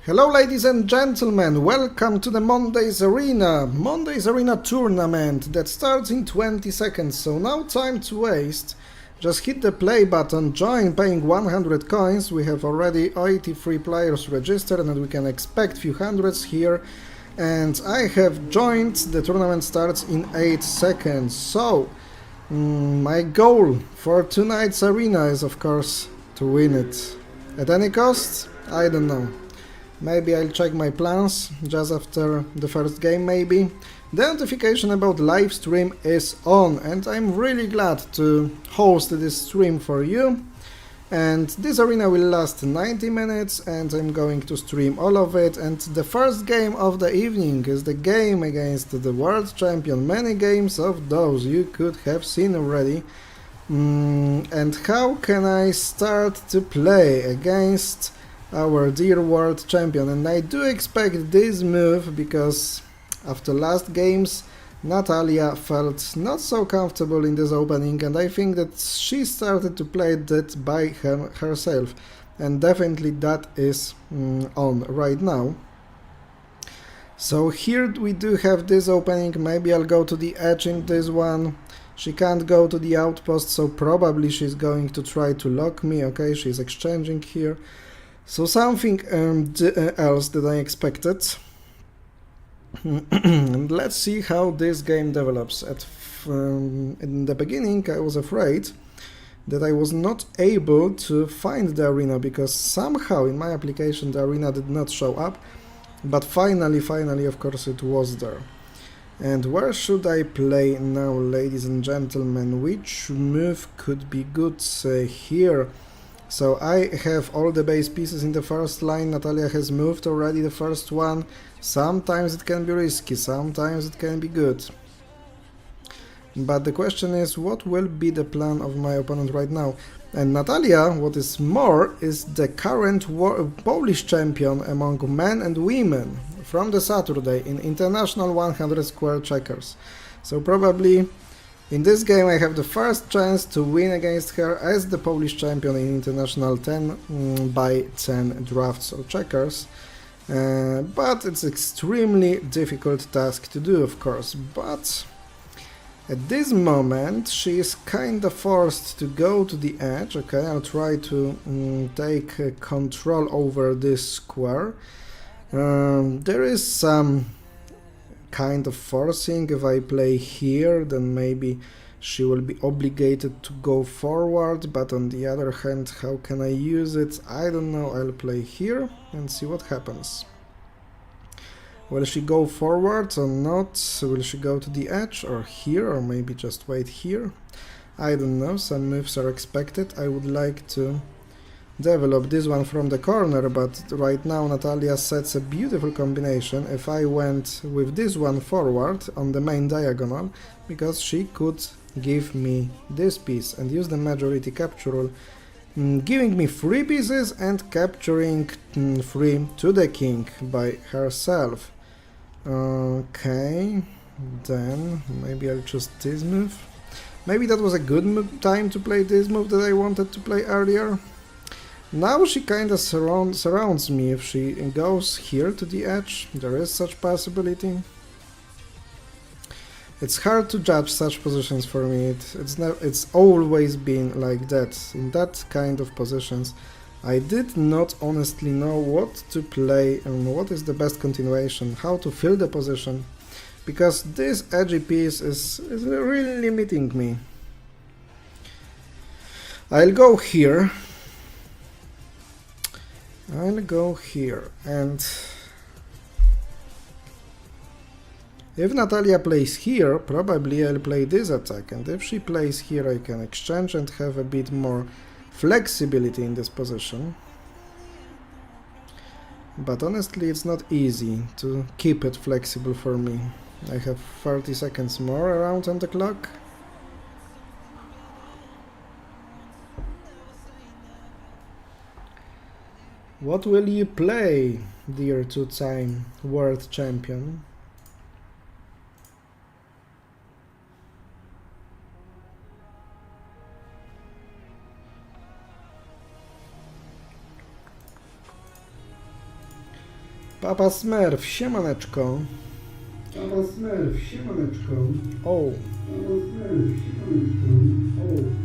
Hello ladies and gentlemen, welcome to the Monday's Arena tournament that starts in 20 seconds, so no time to waste. Just hit the play button, join paying 100 coins, we have already 83 players registered and we can expect few hundreds here. And I have joined, the tournament starts in 8 seconds, so my goal for tonight's arena is of course to win it. At any cost? I don't know. Maybe I'll check my plans just after the first game, maybe. The notification about live stream is on and I'm really glad to host this stream for you. And this arena will last 90 minutes and I'm going to stream all of it. And the first game of the evening is the game against the world champion. Many games of those you could have seen already. And how can I start to play against our dear world champion? And I do expect this move because after last games Natalia felt not so comfortable in this opening and I think that she started to play that by herself, and definitely that is on right now. So here we do have this opening. Maybe I'll go to the edge in this one. She can't go to the outpost, so probably she's going to try to lock me. Okay, she's exchanging here. So something else that I expected. And let's see how this game develops. In the beginning I was afraid that I was not able to find the arena because somehow in my application the arena did not show up, but finally of course it was there. And where should I play now, ladies and gentlemen? Which move could be good here? So I have all the base pieces in the first line. Natalia has moved already the first one. Sometimes it can be risky, sometimes it can be good. But the question is, what will be the plan of my opponent right now? And Natalia, what is more, is the current Polish champion among men and women from the Saturday in International 100 square checkers. So probably in this game I have the first chance to win against her as the Polish champion in International 10 by 10 drafts or checkers. But it's extremely difficult task to do, of course. But at this moment she is kinda forced to go to the edge. Okay, I'll try to take control over this square. There is some kind of forcing. If I play here, then maybe she will be obligated to go forward, but on the other hand, how can I use it? I don't know. I'll play here and see what happens. Will she go forward or not? Will she go to the edge or here, or maybe just wait here? I don't know. Some moves are expected. I would like to develop this one from the corner, but right now Natalia sets a beautiful combination. If I went with this one forward on the main diagonal, because she could give me this piece and use the majority capture rule, giving me 3 pieces and capturing 3 to the king by herself. Okay, then maybe I'll choose this move. Maybe that was a good time to play this move that I wanted to play earlier. Now she kinda surrounds me. If she goes here to the edge, there is such possibility. It's hard to judge such positions for me. It's always been like that. In that kind of positions, I did not honestly know what to play and what is the best continuation, how to fill the position, because this edgy piece is really limiting me. I'll go here. And if Natalia plays here, probably I'll play this attack, and if she plays here I can exchange and have a bit more flexibility in this position. But honestly it's not easy to keep it flexible for me. I have 30 seconds more around on the clock. What will you play, dear two-time world champion? Papa Smurf, siemaneczko. Papa Smurf, siemaneczko. Oh. Papa Smurf, siemaneczko.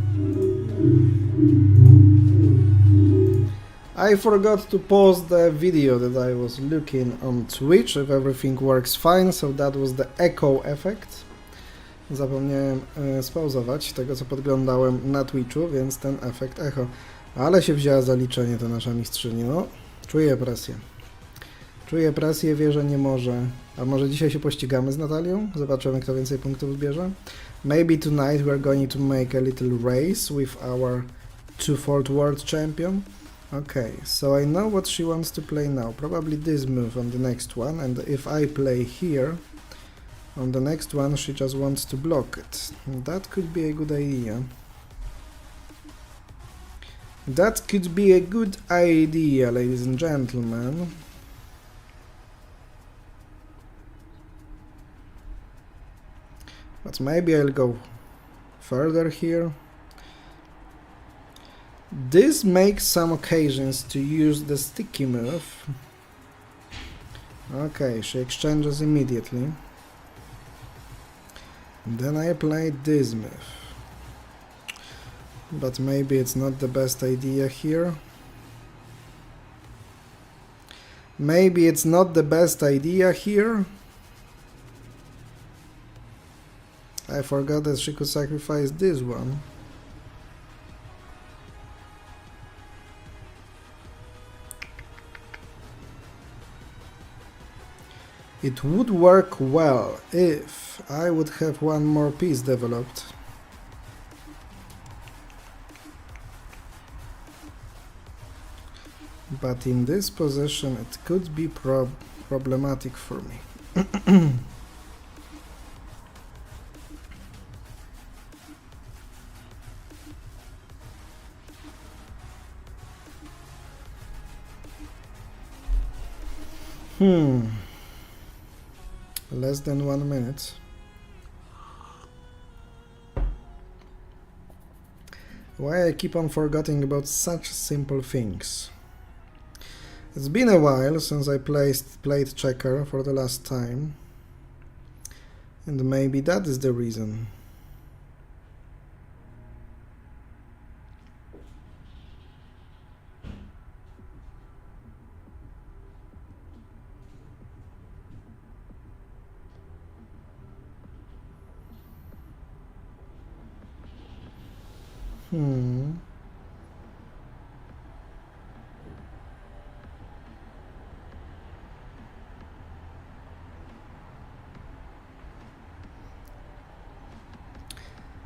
I forgot to pause the video that I was looking on Twitch, if everything works fine, so that was the echo effect. Zapomniałem spauzować tego, co podglądałem na Twitchu, więc ten efekt echo. Ale się wzięła za liczenie ta nasza mistrzyni, no. Czuję presję. Czuję presję, wie, że nie może. A może dzisiaj się pościgamy z Natalią? Zobaczymy, kto więcej punktów zbierze. Maybe tonight we're going to make a little race with our two-fold world champion. Okay, so I know what she wants to play now. Probably this move on the next one, and if I play here, on the next one she just wants to block it. That could be a good idea. That could be a good idea, ladies and gentlemen. But maybe I'll go further here. This makes some occasions to use the sticky move. Okay, she exchanges immediately. Then I played this move. But maybe it's not the best idea here. Maybe it's not the best idea here. I forgot that she could sacrifice this one. It would work well if I would have one more piece developed. But in this position it could be problematic for me. Less than 1 minute. Why I keep on forgetting about such simple things? It's been a while since I played checker for the last time, and maybe that is the reason.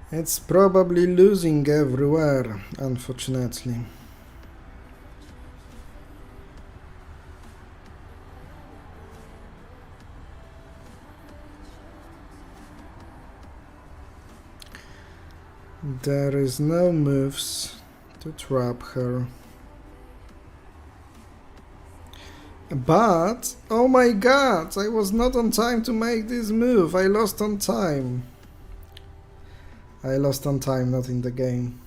It's probably losing everywhere, unfortunately. There is no moves to trap her. But, oh my god, I was not on time to make this move. I lost on time. I lost on time, not in the game.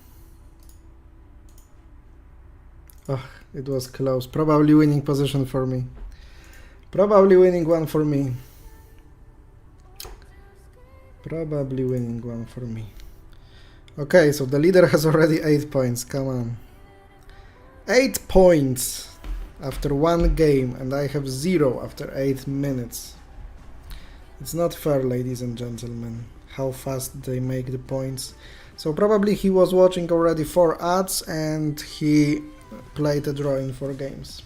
Oh, it was close. Probably winning position for me. Probably winning one for me. Probably winning one for me. Okay, so the leader has already 8 points. Come on. 8 points after one game, and I have 0 after 8 minutes. It's not fair, ladies and gentlemen, how fast they make the points. So probably he was watching already 4 ads and he played a draw in 4 games.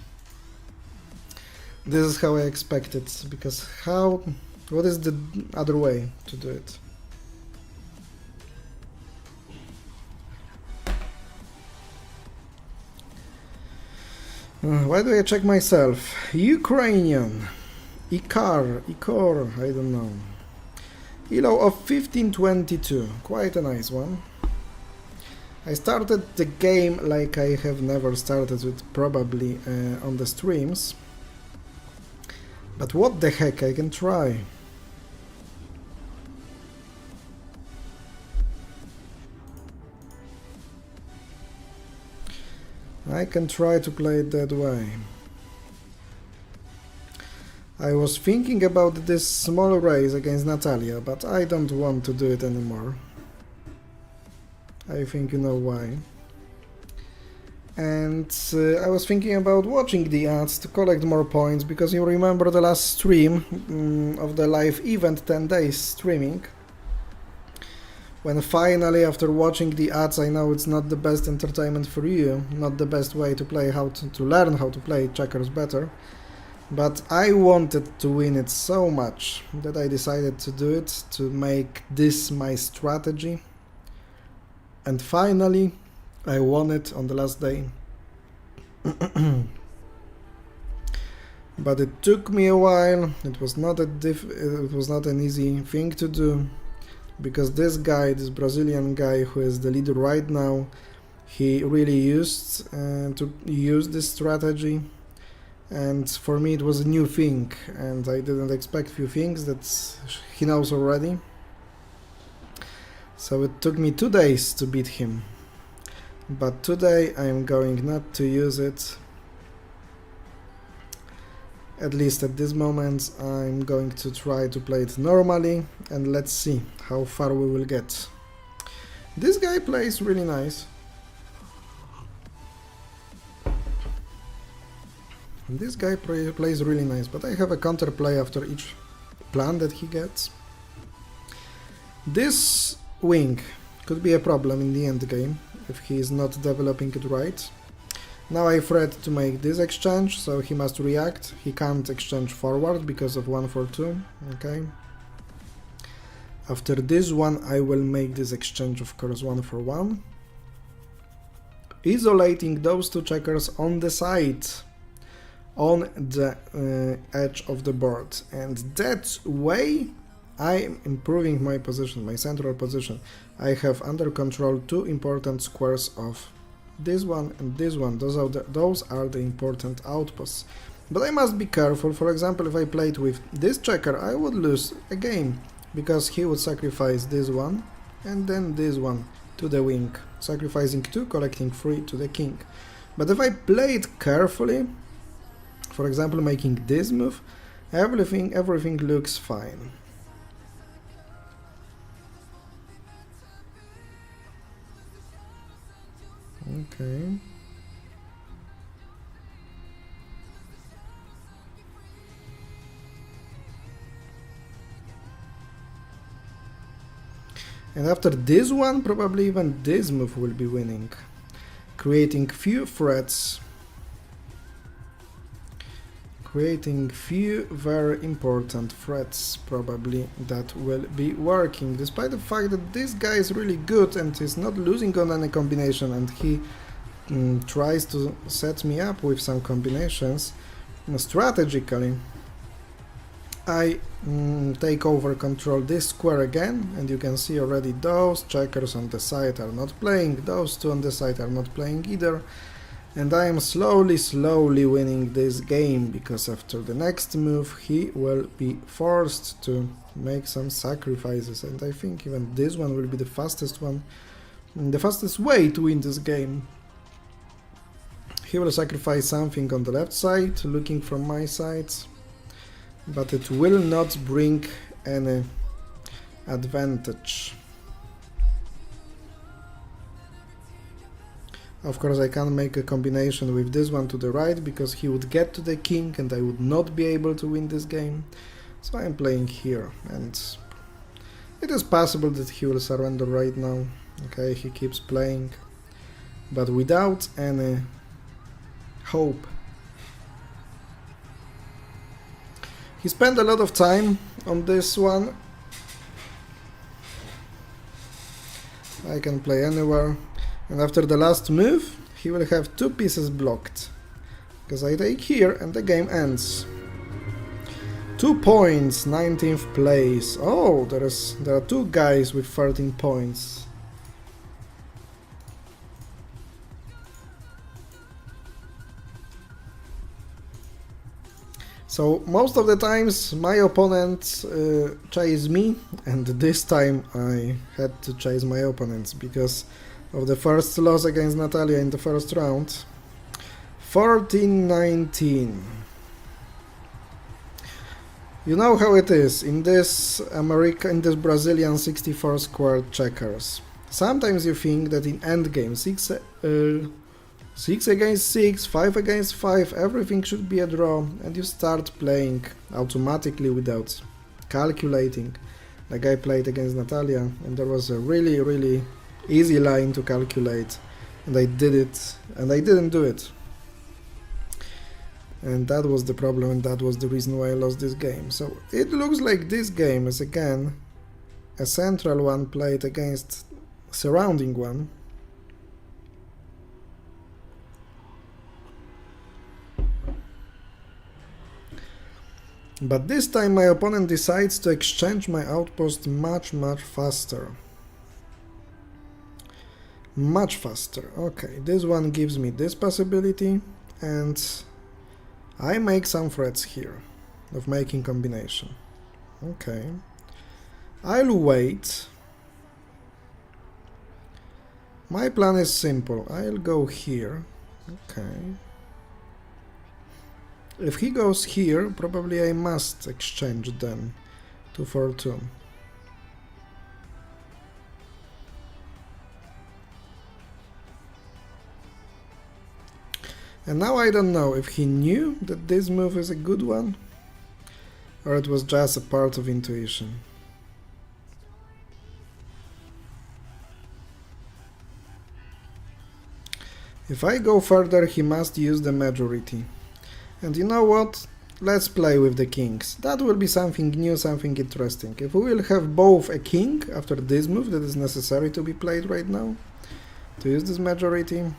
This is how I expect it, because what is the other way to do it? Why do I check myself? Ukrainian. Ikor, I don't know. Elo of 1522, quite a nice one. I started the game like I have never started with, probably on the streams. But what the heck, I can try. I can try to play it that way. I was thinking about this small race against Natalia, but I don't want to do it anymore. I think you know why. And I was thinking about watching the ads to collect more points, because you remember the last stream of the live event, 10 days streaming. When finally, after watching the ads, I know it's not the best entertainment for you, not the best way to play, to learn how to play checkers better. But I wanted to win it so much that I decided to do it, to make this my strategy. And finally, I won it on the last day. But it took me a while. It was not an easy thing to do, because this guy, this Brazilian guy who is the leader right now, he really used to use this strategy. And for me it was a new thing, and I didn't expect few things that he knows already. So it took me 2 days to beat him. But today I am going not to use it. At least at this moment I'm going to try to play it normally, and let's see how far we will get. This guy plays really nice. This guy plays really nice, but I have a counterplay after each plan that he gets. This wing could be a problem in the end game if he is not developing it right. Now I threat to make this exchange, so he must react. He can't exchange forward because of 1 for 2. Okay. After this one I will make this exchange, of course, 1 for 1. Isolating those two checkers on the side, on the edge of the board, and that way I am improving my position, my central position. I have under control 2 important squares of this one and this one. Those are the important outposts. But I must be careful. For example, if I played with this checker, I would lose a game, because he would sacrifice this one and then this one to the wing, sacrificing 2, collecting 3 to the king. But if I play it carefully, for example making this move, everything looks fine. Okay. And after this one, probably even this move will be winning, creating few threats, creating few very important threats probably that will be working, despite the fact that this guy is really good and is not losing on any combination, and he tries to set me up with some combinations. Strategically, I take over control this square again, and you can see already those checkers on the side are not playing, those two on the side are not playing either, and I am slowly winning this game, because after the next move he will be forced to make some sacrifices, and I think even this one will be the fastest one, the fastest way to win this game. He will sacrifice something on the left side, looking from my side, but it will not bring any advantage. Of course, I can't make a combination with this one to the right, because he would get to the king and I would not be able to win this game. So I'm playing here, and it is possible that he will surrender right now. Okay, he keeps playing, but without any hope. He spent a lot of time on this one. I can play anywhere, and after the last move he will have 2 pieces blocked, because I take here and the game ends. 2 points, 19th place. Oh, there are 2 guys with 13 points. So most of the times my opponent chase me, and this time I had to chase my opponents because of the first loss against Natalia in the first round. 14-19. You know how it is in this Brazilian 64 square checkers. Sometimes you think that in endgame 6 against 6, 5 against 5, everything should be a draw, and you start playing automatically without calculating. Like I played against Natalia, and there was a really easy line to calculate, and I did it, and I didn't do it. And that was the problem, and that was the reason why I lost this game. So it looks like this game is again a central one played against surrounding one. But this time my opponent decides to exchange my outpost much faster. Much faster. Okay, this one gives me this possibility, and I make some threats here of making combination. Okay. I'll wait. My plan is simple. I'll go here. Okay. If he goes here, probably I must exchange then to 4-2. And now I don't know if he knew that this move is a good one, or it was just a part of intuition. If I go further, he must use the majority. And you know what? Let's play with the kings. That will be something new, something interesting. If we will have both a king after this move that is necessary to be played right now, to use this majority,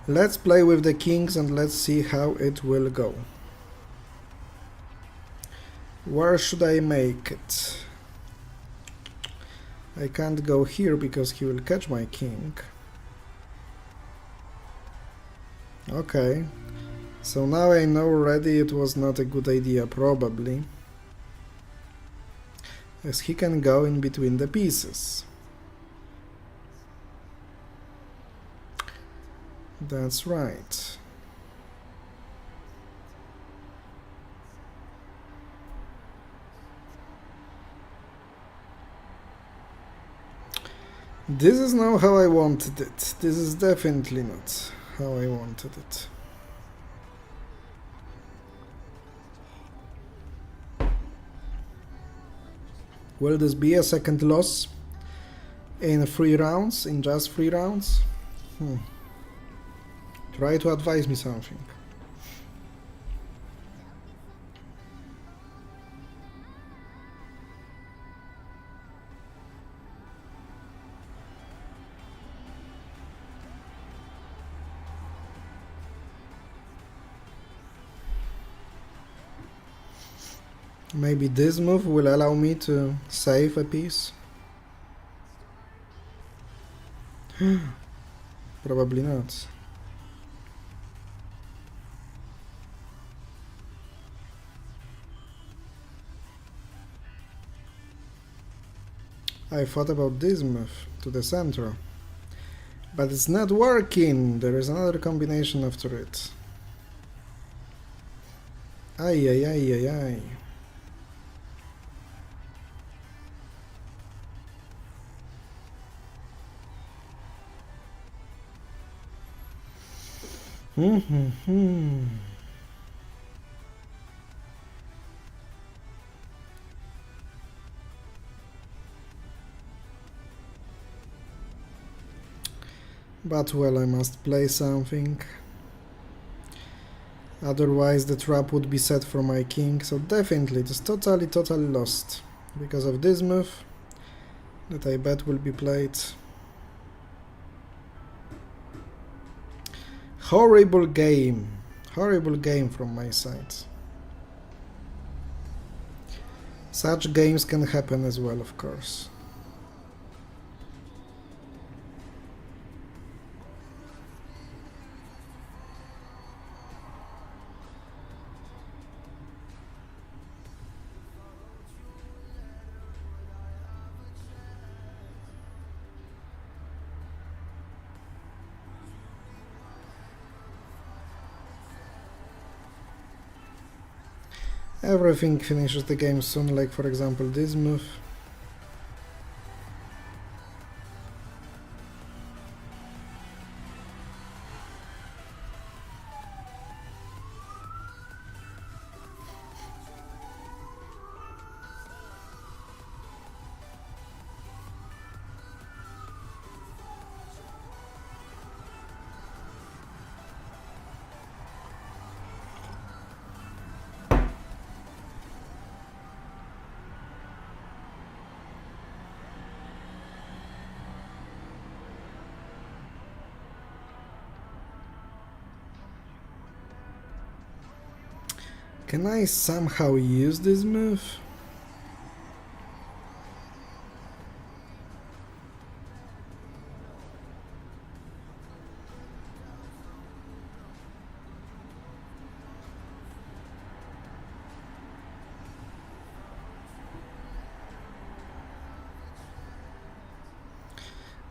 let's play with the kings and let's see how it will go. Where should I make it? I can't go here because he will catch my king. Okay. So now I know already it was not a good idea, probably, as he can go in between the pieces. That's right. This is not how I wanted it. This is definitely not how I wanted it. Will this be a second loss in 3 rounds, in just 3 rounds? Try to advise me something. Maybe this move will allow me to save a piece? Probably not. I thought about this move to the center, but it's not working. There is another combination after it. Ay, ay, ay, ay, ay. But well, I must play something. Otherwise the trap would be set for my king, so definitely it is totally lost. Because of this move that I bet will be played. Horrible game from my side. Such games can happen as well, of course. Everything finishes the game soon, like for example this move. Can I somehow use this move?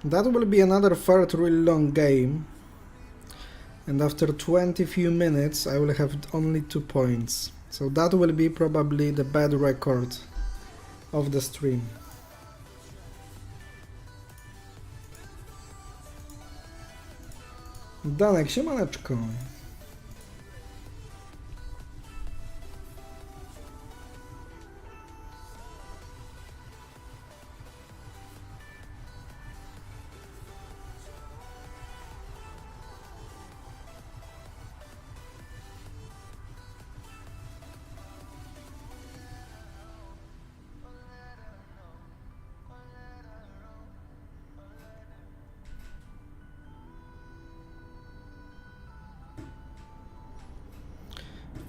That will be another third really long game. And after 20 few minutes I will have only 2 points. So that will be probably the bad record of the stream. Danek, siemaneczko.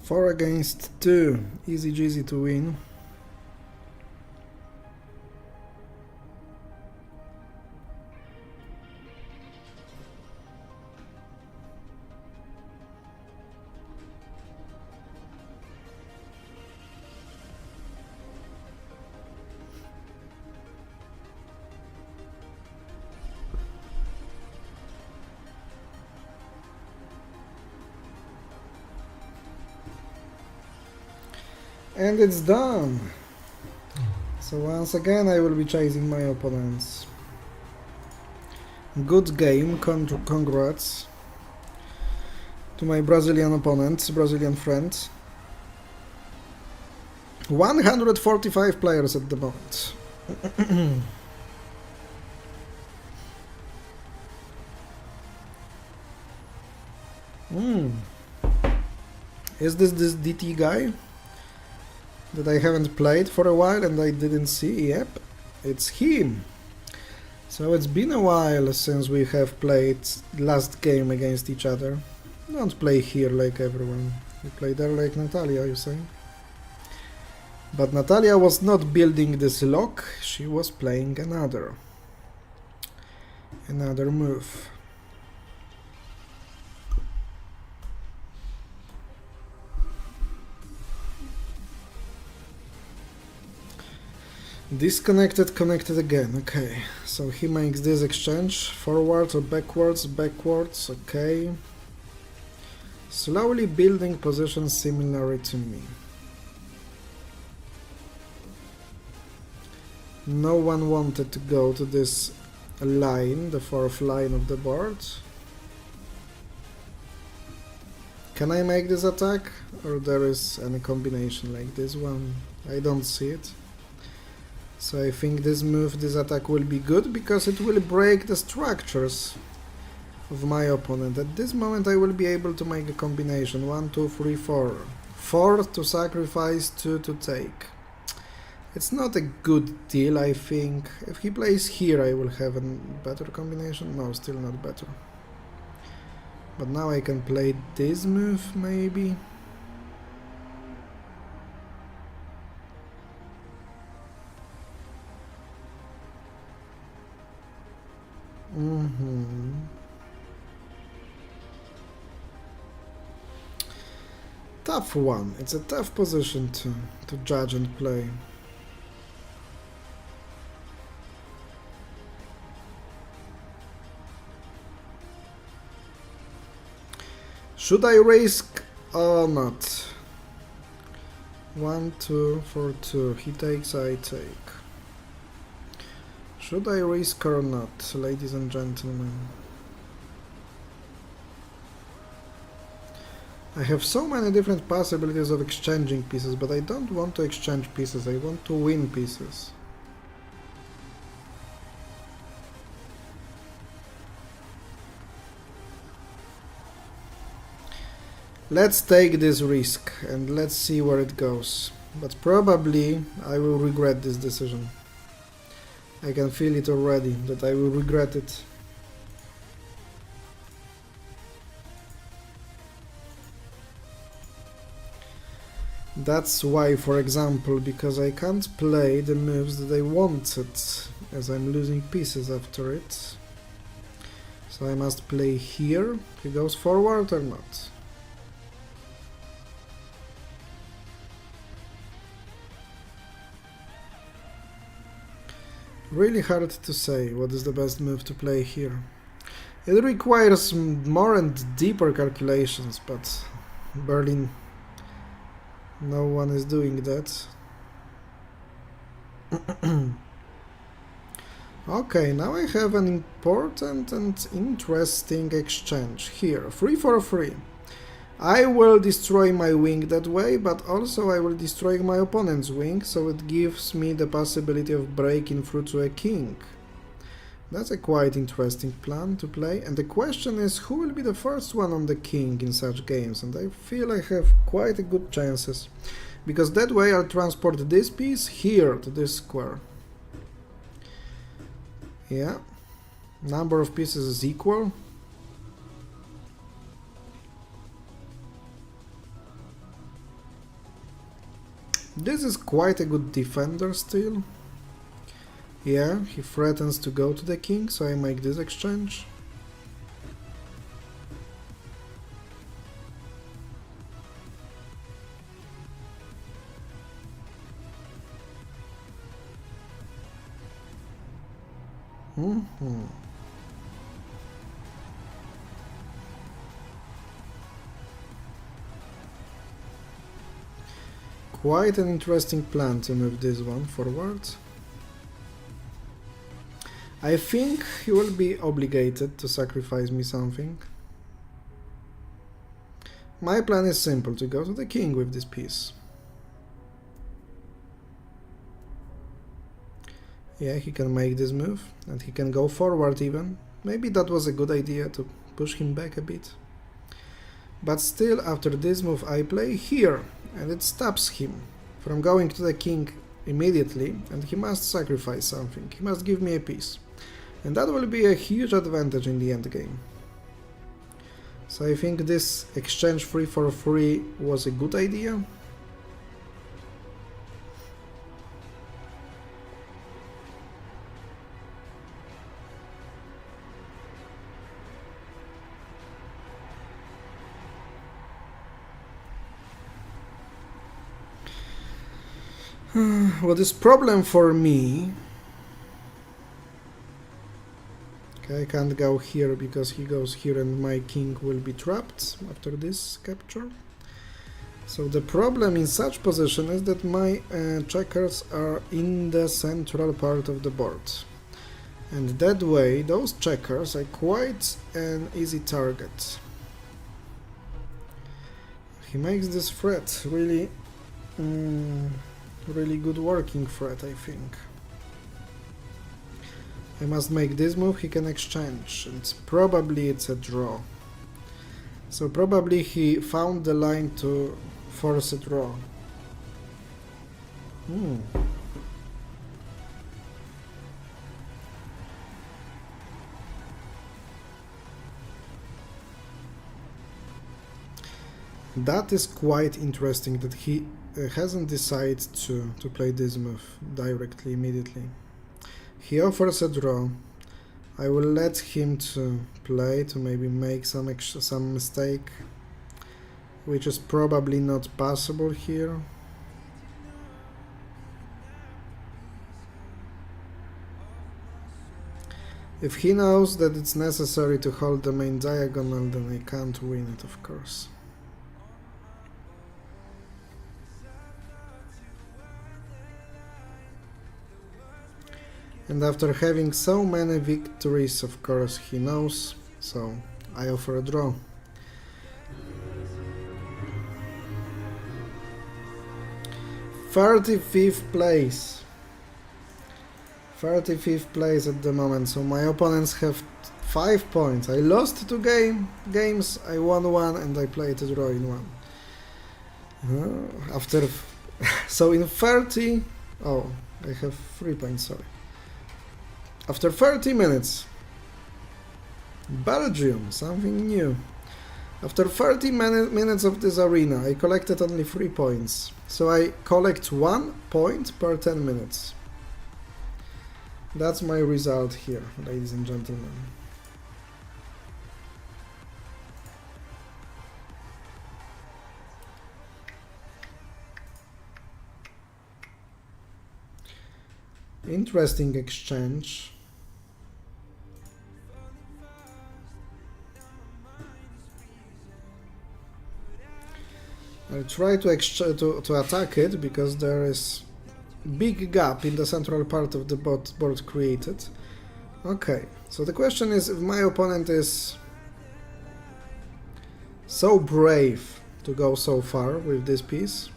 Four against 2, easy jeezy to win. And it's done. So once again I will be chasing my opponents. Good game, congrats to my Brazilian opponent, Brazilian friend. 145 players at the moment. Is this DT guy that I haven't played for a while and I didn't see? Yep, it's him. So it's been a while since we have played last game against each other. Don't play here like everyone. You play there like Natalia, you say? But Natalia was not building this lock, she was playing another move. Disconnected, connected again, okay. So he makes this exchange, forward or backwards, backwards, okay. Slowly building positions similar to me. No one wanted to go to this line, the fourth line of the board. Can I make this attack? Or there is any combination like this one? I don't see it. So I think this move, this attack will be good because it will break the structures of my opponent. At this moment I will be able to make a combination. 1, 2, 3, 4. 4 to sacrifice, 2 to take. It's not a good deal, I think. If he plays here I will have a better combination. No, still not better. But now I can play this move maybe. Tough one. It's a tough position to judge and play. Should I risk or not? 1, 2 for 2. He takes, I take. Should I risk or not, ladies and gentlemen? I have so many different possibilities of exchanging pieces, but I don't want to exchange pieces, I want to win pieces. Let's take this risk and let's see where it goes. But probably I will regret this decision. I can feel it already, that I will regret it. That's why, for example, because I can't play the moves that I wanted, as I'm losing pieces after it. So I must play here. He goes forward or not? Really hard to say what is the best move to play here. It requires more and deeper calculations, but Berlin, no one is doing that. Okay, now I have an important and interesting exchange here. 3 for 3. I will destroy my wing that way, but also I will destroy my opponent's wing, so it gives me the possibility of breaking through to a king. That's a quite interesting plan to play, and the question is who will be the first one on the king in such games, and I feel I have quite a good chances, because that way I'll transport this piece here to this square. Yeah, number of pieces is equal. This is quite a good defender still. Yeah, he threatens to go to the king, so I make this exchange. Quite an interesting plan to move this one forward. I think he will be obligated to sacrifice me something. My plan is simple, to go to the king with this piece. Yeah, he can make this move, and he can go forward even. Maybe that was a good idea to push him back a bit. But still, after this move I play here, and it stops him from going to the king immediately, and he must sacrifice something. He must give me a piece. And that will be a huge advantage in the endgame. So I think this exchange 3 for 3 was a good idea. What is problem for me? Okay, I can't go here because he goes here and my king will be trapped after this capture. So the problem in such position is that my checkers are in the central part of the board. And that way those checkers are quite an easy target. He makes this threat really really good working threat, I think. I must make this move, he can exchange, and probably it's a draw. So probably he found the line to force a draw. That is quite interesting that he hasn't decided to play this move directly, immediately. He offers a draw. I will let him to play, to maybe make some mistake, which is probably not possible here. If he knows that it's necessary to hold the main diagonal, then I can't win it, of course. And after having so many victories, of course, he knows, so I offer a draw. "35th place. 35th place at the moment, so my opponents have 5 points. I lost 2 games, I won 1, and I played a draw in 1. So in 30... Oh, I have 3 points, sorry. After 30 minutes, Belgium, something new. After 30 minutes of this arena, I collected only 3 points. So I collect 1 point per 10 minutes. That's my result here, ladies and gentlemen. Interesting exchange. I'll try to attack it because there is big gap in the central part of the board created. Okay, so the question is if my opponent is so brave to go so far with this piece,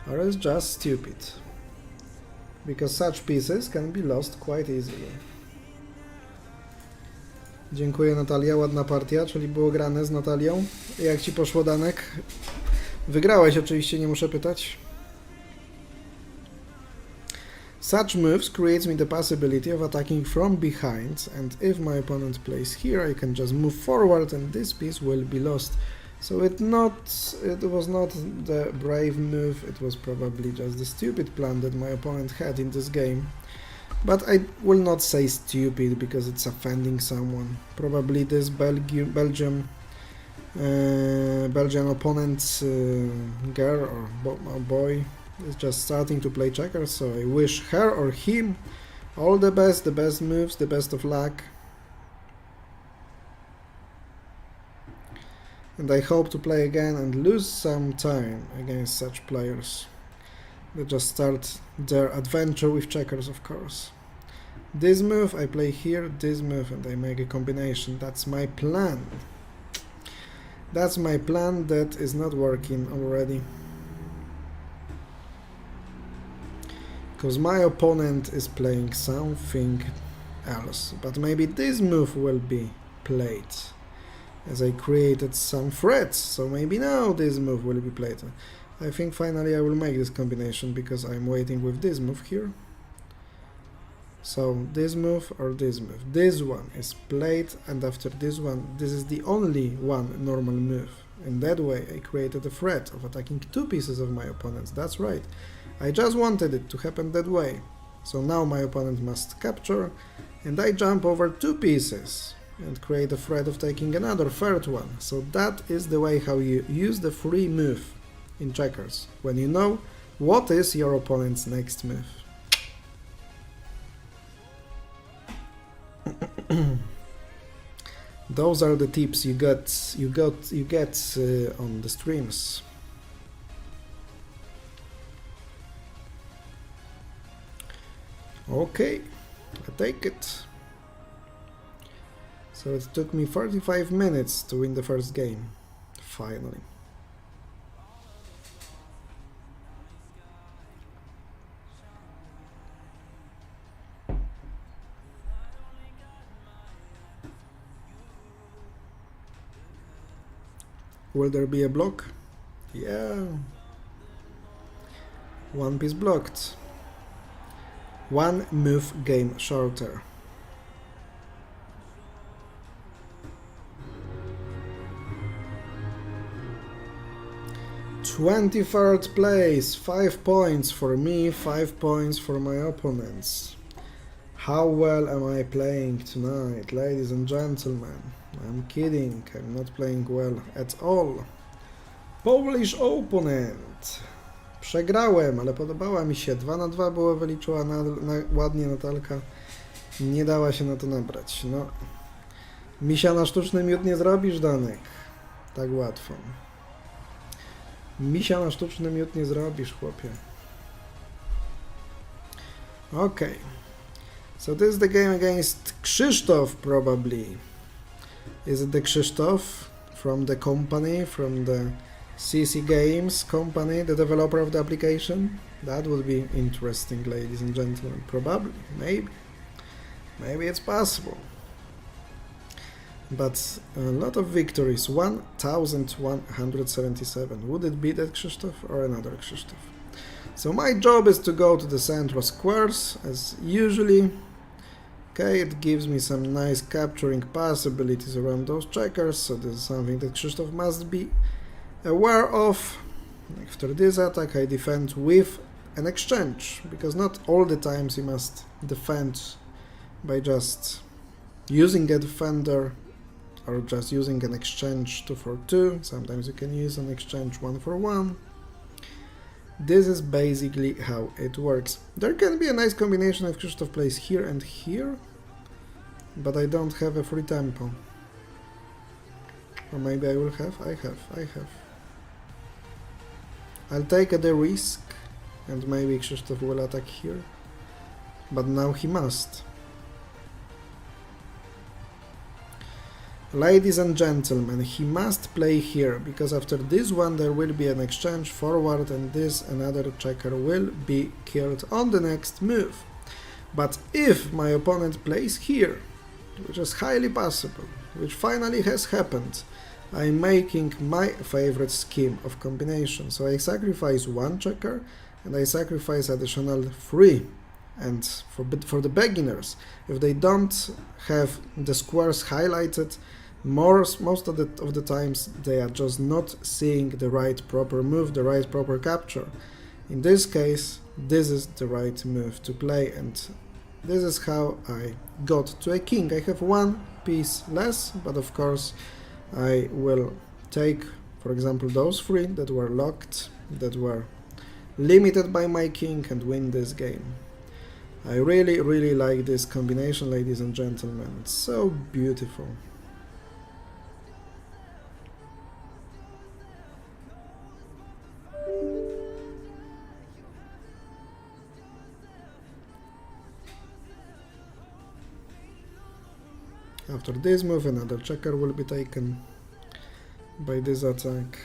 or is just stupid. Because such pieces can be lost quite easily. Dziękuję, Natalia, ładna partia, czyli było grane z Natalią. Jak ci poszło, Danek? Wygrałeś oczywiście, nie muszę pytać. Such moves creates me the possibility of attacking from behind, and if my opponent plays here, I can just move forward and this piece will be lost. So it was not the brave move, it was probably just the stupid plan that my opponent had in this game. But I will not say stupid because it's offending someone. Probably this Belgian opponent, girl or boy, is just starting to play checkers, so I wish her or him all the best moves, the best of luck. And I hope to play again and lose some time against such players that just start their adventure with checkers, of course. This move I play here, this move, and I make a combination. That's my plan. That's my plan that is not working already. Because my opponent is playing something else. But maybe this move will be played, as I created some threats, so maybe now this move will be played. I think finally I will make this combination because I'm waiting with this move here. So this move or this move. This one is played, and after this one, this is the only one normal move. In that way I created a threat of attacking 2 pieces of my opponent's. That's right. I just wanted it to happen that way. So now my opponent must capture, and I jump over 2 pieces and create a threat of taking another third one. So that is the way how you use the free move in checkers, when you know what is your opponent's next move. Those are the tips you get on the streams. Okay, I take it. So it took me 45 minutes to win the first game, finally. Will there be a block? Yeah. 1 piece blocked. 1 move game shorter. "23rd place, 5 points for me, 5 points for my opponents. How well am I playing tonight, ladies and gentlemen? I'm kidding, I'm not playing well at all. Polish opponent. Przegrałem, ale podobała mi się. 2-2 było wyliczyła ładnie Natalka. Nie dała się na to nabrać. No, misia na sztuczny miód nie zrobisz, Danek. Tak łatwo. Misia na sztuczny miód nie zrobisz, chłopie. Okay. So this is the game against Krzysztof, probably. Is it the Krzysztof from the company, from the CC Games company, the developer of the application? That would be interesting, ladies and gentlemen. Probably, maybe. Maybe it's possible. But a lot of victories, 1177. Would it be that Krzysztof or another Krzysztof? So my job is to go to the central squares, as usually. Okay, it gives me some nice capturing possibilities around those checkers, so this is something that Krzysztof must be aware of. After this attack I defend with an exchange, because not all the times you must defend by just using a defender or just using an exchange 2 for 2. Sometimes you can use an exchange 1 for 1. This is basically how it works. There can be a nice combination if Krzysztof plays here and here, but I don't have a free tempo. Or maybe I will have? I have. I'll take the risk, and maybe Krzysztof will attack here. But now he must. Ladies and gentlemen, he must play here, because after this one there will be an exchange forward and this another checker will be killed on the next move. But if my opponent plays here, which is highly possible, which finally has happened, I'm making my favorite scheme of combination. So I sacrifice one checker and I sacrifice additional 3. And for the beginners, if they don't have the squares highlighted, most of the times they are just not seeing the right proper move, the right proper capture. In this case, this is the right move to play, and this is how I got to a king. I have one piece less, but of course I will take, for example, those 3 that were locked, that were limited by my king, and win this game. I really like this combination, ladies and gentlemen. It's so beautiful. After this move, another checker will be taken by this attack.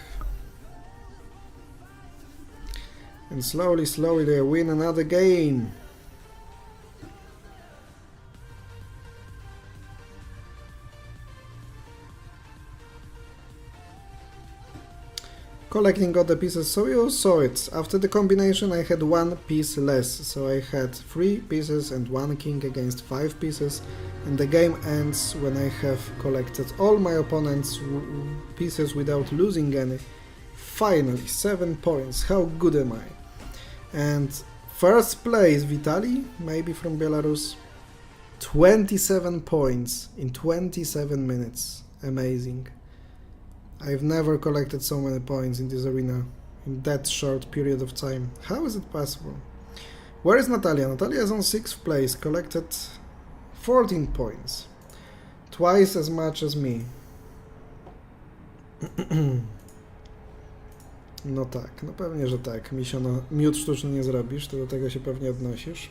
And slowly they win another game. Collecting all the pieces, so you saw it. After the combination I had 1 piece less, so I had 3 pieces and 1 king against 5 pieces, and the game ends when I have collected all my opponent's pieces without losing any. Finally, 7 points, how good am I? And first place, Vitaly, maybe from Belarus, 27 points in 27 minutes, amazing. I've never collected so many points in this arena in that short period of time. How is it possible? Where is Natalia? Natalia is on 6th place, collected 14 points. Twice as much as me. No tak, no pewnie, że tak. Misiono, miód sztuczny nie zrobisz, to do tego się pewnie odnosisz.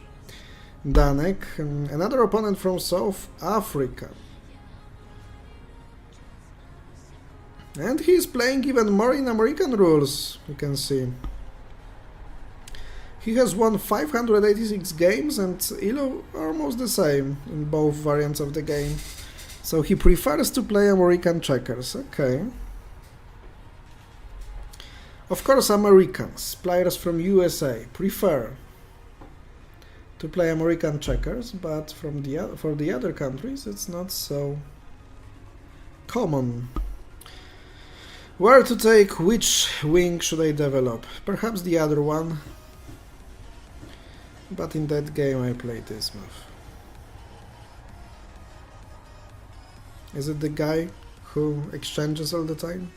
Danek, another opponent from South Africa. And he's playing even more in American rules, you can see. He has won 586 games and Elo almost the same in both variants of the game. So he prefers to play American checkers, okay. Of course, Americans, players from USA, prefer to play American checkers, but for the other countries it's not so common. Where to take, which wing should I develop? Perhaps the other one, but in that game I played this move. Is it the guy who exchanges all the time?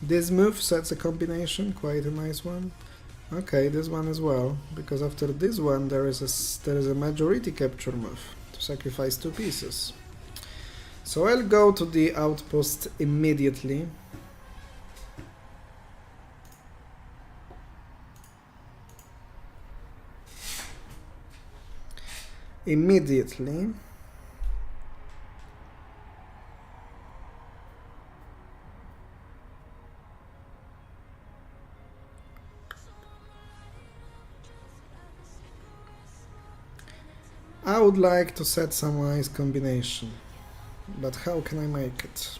This move sets a combination, quite a nice one. Okay, this one as well, because after this one there is a majority capture move to sacrifice 2 pieces. So I'll go to the outpost immediately. immediately. I would like to set some nice combination, but how can I make it?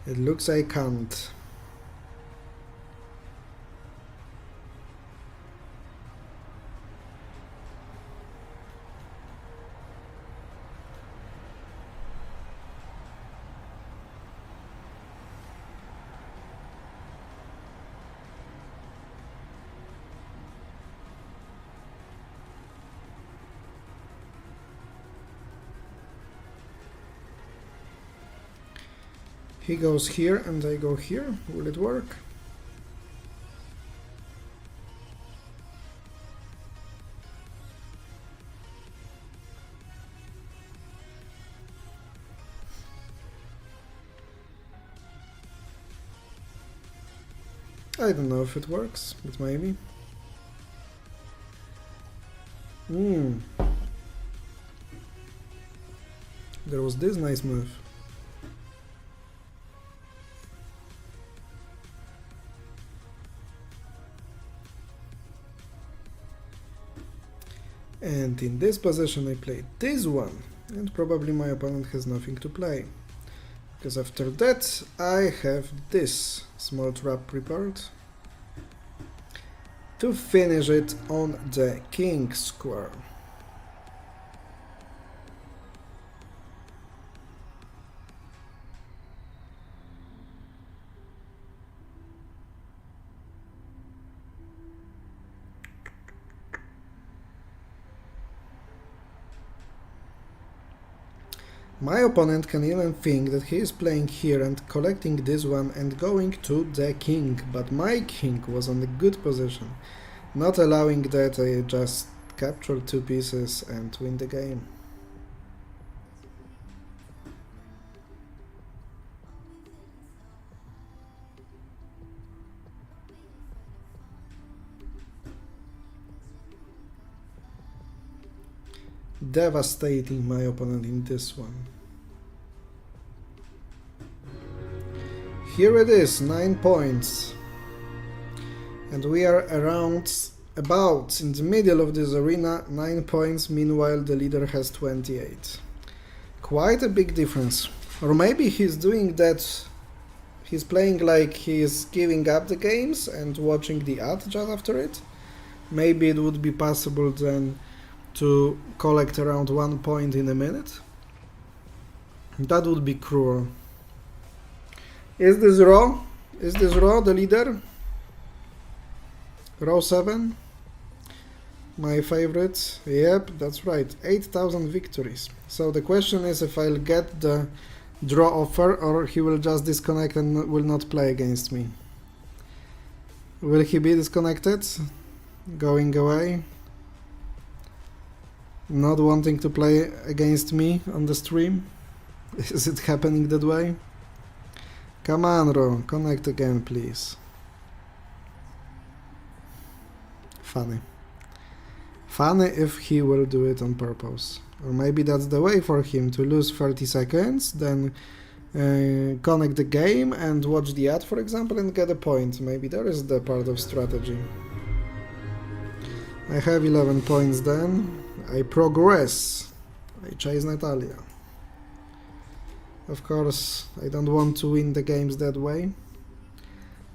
It looks I can't. He goes here and I go here. Will it work? I don't know if it works, but maybe. There was this nice move. And in this position I played this one, and probably my opponent has nothing to play. Because after that I have this small trap prepared to finish it on the king square. My opponent can even think that he is playing here and collecting this one and going to the king, but my king was on a good position, not allowing that I just capture 2 pieces and win the game. Devastating my opponent in this one. Here it is, 9 points. And we are about in the middle of this arena, 9 points, meanwhile the leader has 28. Quite a big difference. Or maybe he's doing that, he's playing like he's giving up the games and watching the ad just after it. Maybe it would be possible then to collect around 1 point in a minute. That would be cruel. Is this raw? Is this raw, the leader? Row 7? My favorite? Yep, that's right. 8,000 victories. So the question is if I'll get the draw offer or he will just disconnect and will not play against me. Will he be disconnected? Going away? Not wanting to play against me on the stream? Is it happening that way? Come on, Ro, connect again, please. Funny. Funny if he will do it on purpose. Or maybe that's the way for him to lose 30 seconds, then connect the game and watch the ad, for example, and get a point. Maybe there is the part of strategy. I have 11 points then. I progress. I chase Natalia. Of course, I don't want to win the games that way.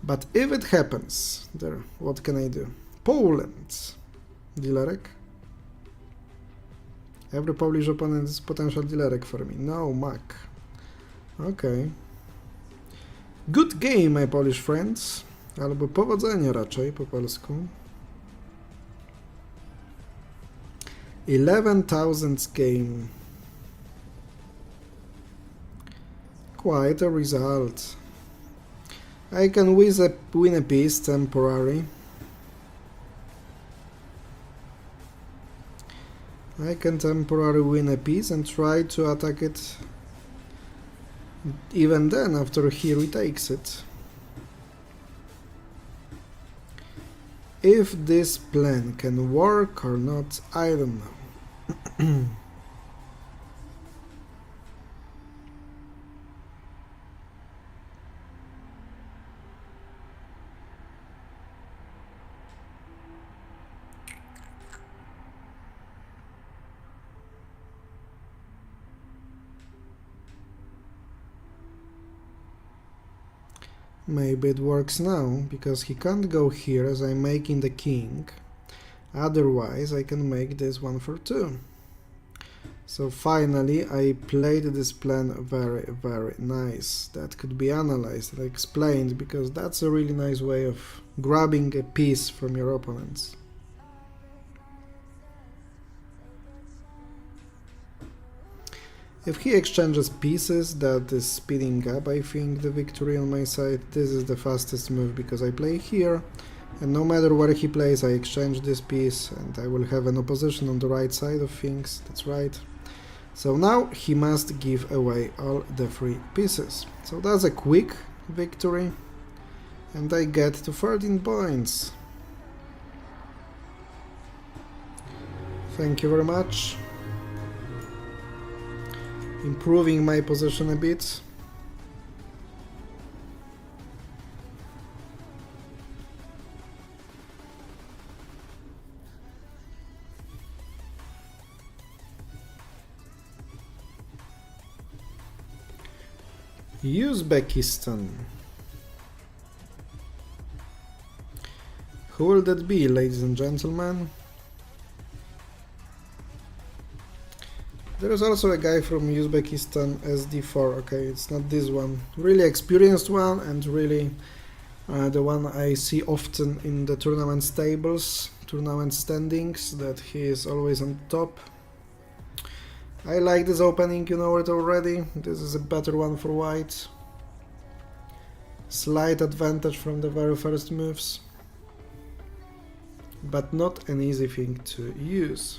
But if it happens, there, what can I do? Poland. Dilerek. Every Polish opponent is potential Dilerek for me. No, Mac. Okay. Good game, my Polish friends. Albo powodzenia raczej po polsku. 11,000 game. Quite a result. I can win a piece temporary. I can temporarily win a piece and try to attack it even then after he retakes it. if this plan can work or not, I don't know. Maybe it works now, because he can't go here as I'm making the king. Otherwise, I can make this 1 for 2. So finally, I played this plan very, very nice. That could be analyzed and explained, because that's a really nice way of grabbing a piece from your opponents. If he exchanges pieces, that is speeding up, I think, the victory on my side. This is the fastest move, because I play here, and no matter where he plays, I exchange this piece, and I will have an opposition on the right side of things. That's right. So now he must give away all the 3 pieces. So that's a quick victory, and I get to 13 points. Thank you very much. Improving my position a bit. Uzbekistan. Who will that be, ladies and gentlemen? There is also a guy from Uzbekistan, SD4. Okay, it's not this one. Really experienced one, and really the one I see often in the tournament tables, tournament standings, that he is always on top. I like this opening, you know it already. This is a better one for white. Slight advantage from the very first moves, but not an easy thing to use.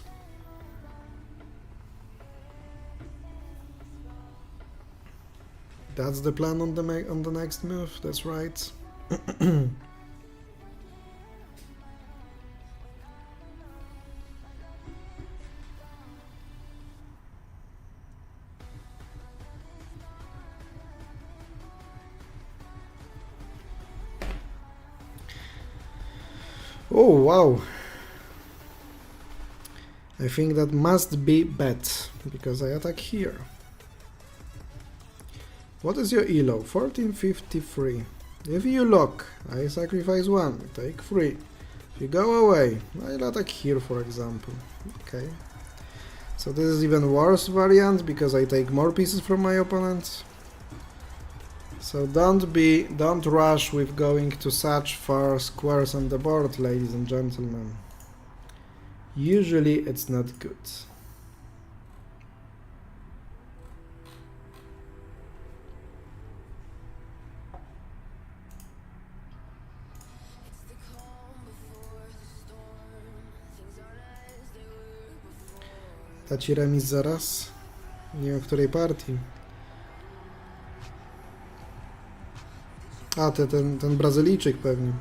That's the plan on the next move, that's right. Oh wow, I think that must be bet, because I attack here. What is your elo? 1453. If you lock, I sacrifice 1, take 3. If you go away, I'll attack here, for example. Okay. So this is even worse variant, because I take more pieces from my opponent. So don't rush with going to such far squares on the board, ladies and gentlemen. Usually it's not good. Da ci remis zaraz? Nie wiem w której partii. A, ten Brazylijczyk pewnie.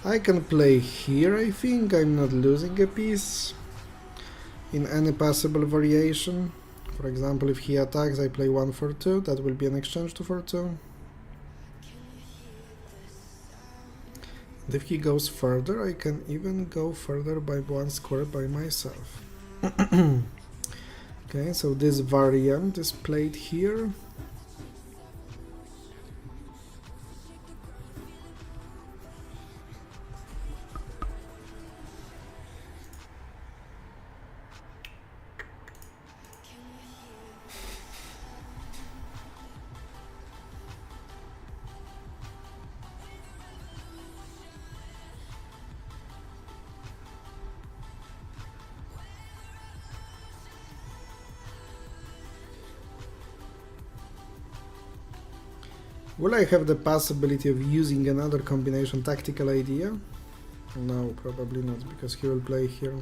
I can play here, I think. I'm not losing a piece in any possible variation. For example, if he attacks, I play 1 for 2. That will be an exchange 2 for 2. And if he goes further, I can even go further by 1 square by myself. Okay, so this variant is played here. Will I have the possibility of using another combination tactical idea? No, probably not, because he will play here.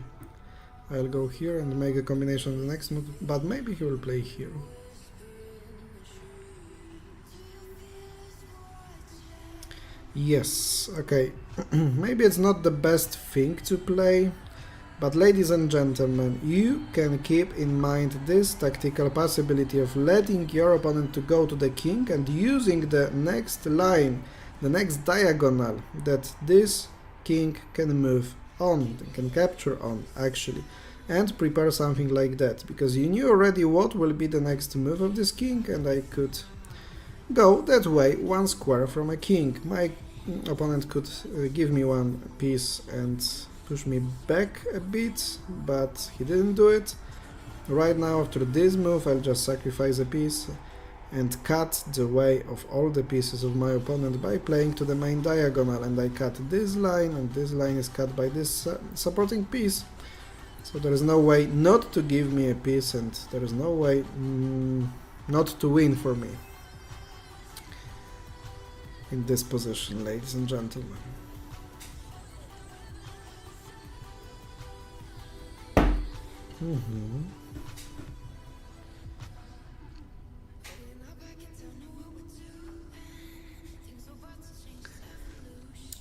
I'll go here and make a combination of the next move, but maybe he will play here. Yes, okay. Maybe it's not the best thing to play, but ladies and gentlemen, you can keep in mind this tactical possibility of letting your opponent to go to the king and using the next line, the next diagonal that this king can move on, can capture on actually, and prepare something like that, because you knew already what will be the next move of this king and I could go that way one square from a king. My opponent could give me one piece and push me back a bit, but he didn't do it. Right now, after this move, I'll just sacrifice a piece and cut the way of all the pieces of my opponent by playing to the main diagonal, and I cut this line, and this line is cut by this supporting piece. So there is no way not to give me a piece, and there is no way not to win for me in this position, ladies and gentlemen.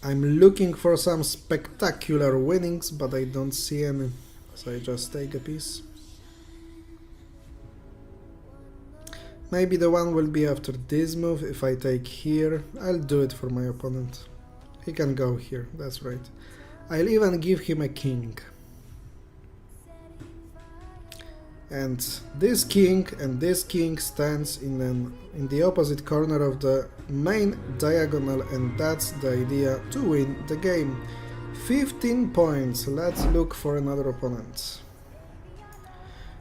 I'm looking for some spectacular winnings, but I don't see any, so I just take a piece. Maybe the one will be after this move. If I take here, I'll do it for my opponent. He can go here, that's right. I'll even give him a king. And this king stands in the opposite corner of the main diagonal, and that's the idea to win the game. 15 points. Let's look for another opponent.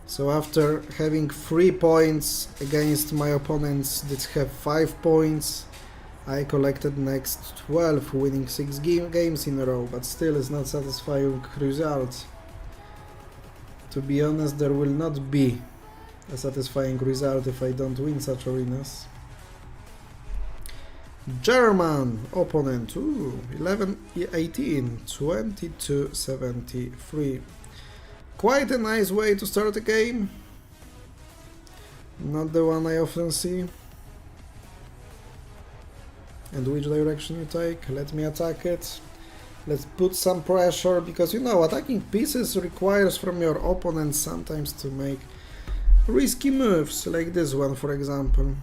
So after having 3 points against my opponents that have 5 points, I collected next 12, winning 6 games in a row, but still it's not satisfying result. To be honest, there will not be a satisfying result if I don't win such arenas. German opponent, 11-18, 22-73. Quite a nice way to start a game. Not the one I often see. And which direction you take? Let me attack it. Let's put some pressure, because you know, attacking pieces requires from your opponent sometimes to make risky moves, like this one for example.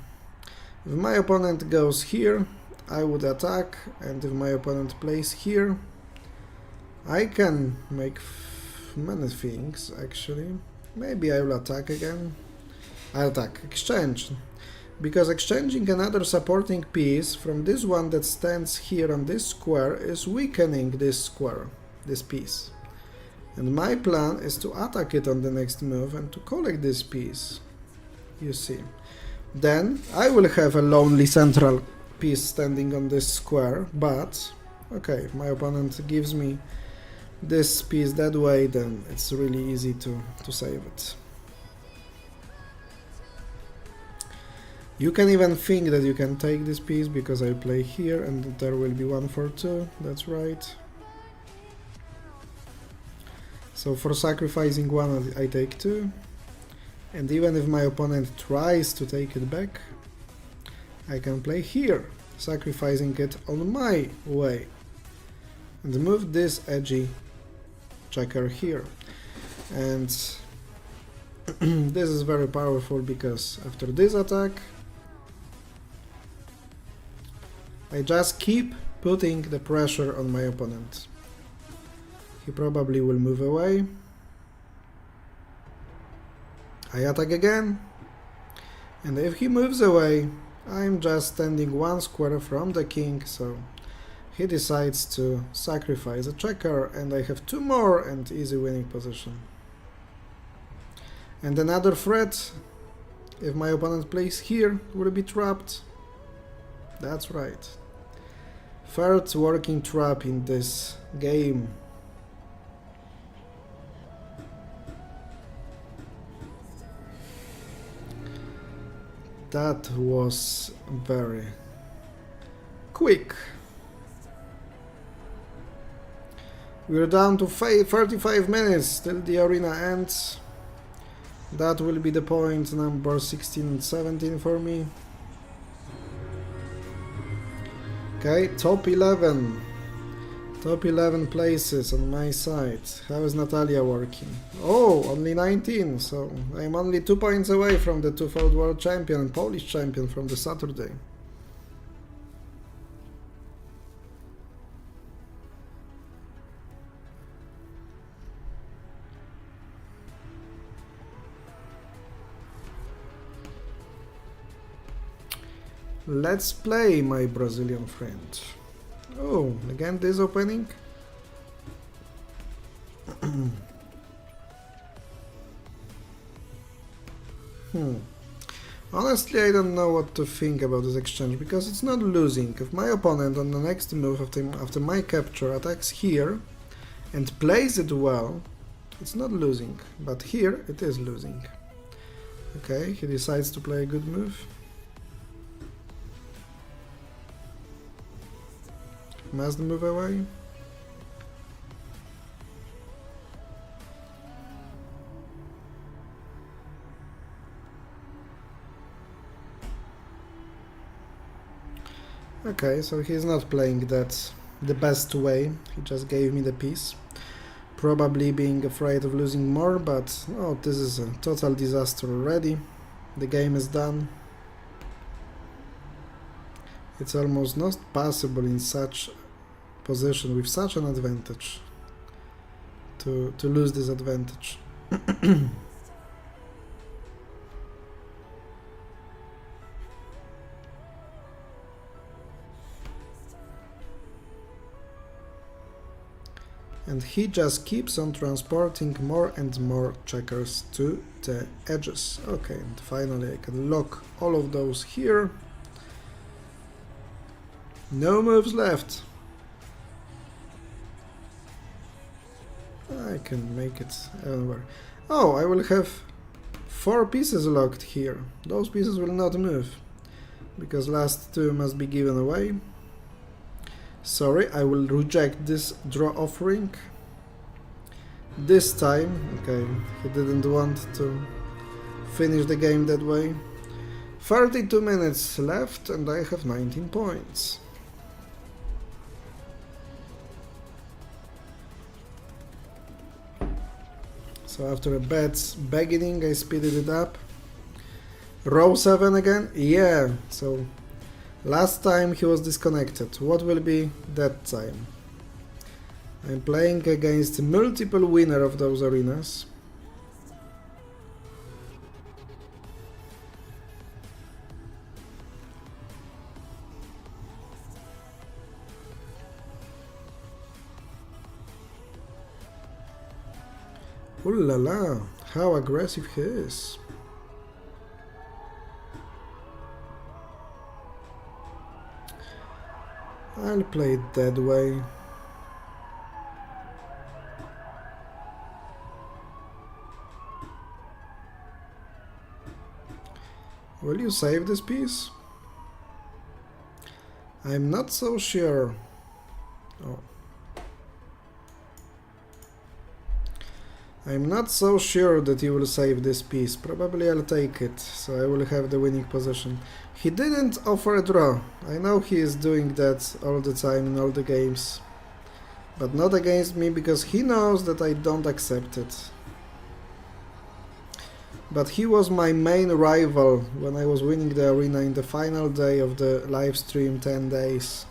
If my opponent goes here, I would attack, and if my opponent plays here, I can make many things actually. Maybe I will attack again. I'll attack, exchange. Because exchanging another supporting piece from this one that stands here on this square is weakening this square, this piece. And my plan is to attack it on the next move and to collect this piece. You see. Then I will have a lonely central piece standing on this square, but okay, if my opponent gives me this piece that way, then it's really easy to save it. You can even think that you can take this piece because I play here and there will be 1 for 2, that's right. So for sacrificing 1 I take 2, and even if my opponent tries to take it back, I can play here, sacrificing it on my way, and move this edgy checker here. And this is very powerful because after this attack I just keep putting the pressure on my opponent. He probably will move away. I attack again, and if he moves away, I'm just standing 1 square from the king, so he decides to sacrifice a checker, and I have 2 more and easy winning position. And another threat, if my opponent plays here, will be trapped. That's right. Third working trap in this game. That was very quick. We're down to 35 minutes till the arena ends. That will be the point number 16 and 17 for me. Okay, top 11. Top 11 places on my side. How is Natalia working? Oh, only 19, so I'm only 2 points away from the twofold world champion and Polish champion from the Saturday. Let's play, my Brazilian friend. Oh, again this opening? Honestly, I don't know what to think about this exchange, because it's not losing. If my opponent on the next move after my capture attacks here and plays it well, it's not losing. But here it is losing. Okay, he decides to play a good move. Must move away. Okay, so he's not playing that the best way, he just gave me the piece. Probably being afraid of losing more, but oh, this is a total disaster already. The game is done. It's almost not possible in such position with such an advantage to lose this advantage. And he just keeps on transporting more and more checkers to the edges. Okay, and finally I can lock all of those here. No moves left. I can make it anywhere. Oh, I will have 4 pieces locked here. Those pieces will not move, because last 2 must be given away. Sorry, I will reject this draw offering. This time, okay, he didn't want to finish the game that way. 32 minutes left and I have 19 points. So after a bad beginning, I speeded it up. Row 7 again? Yeah, so last time he was disconnected. What will be that time? I'm playing against multiple winner of those arenas. Ooh la la, how aggressive he is. I'll play it that way. Will you save this piece? I'm not so sure. Oh. I'm not so sure that he will save this piece. Probably I'll take it, so I will have the winning position. He didn't offer a draw. I know he is doing that all the time in all the games. But not against me, because he knows that I don't accept it. But he was my main rival when I was winning the arena in the final day of the live stream 10 days.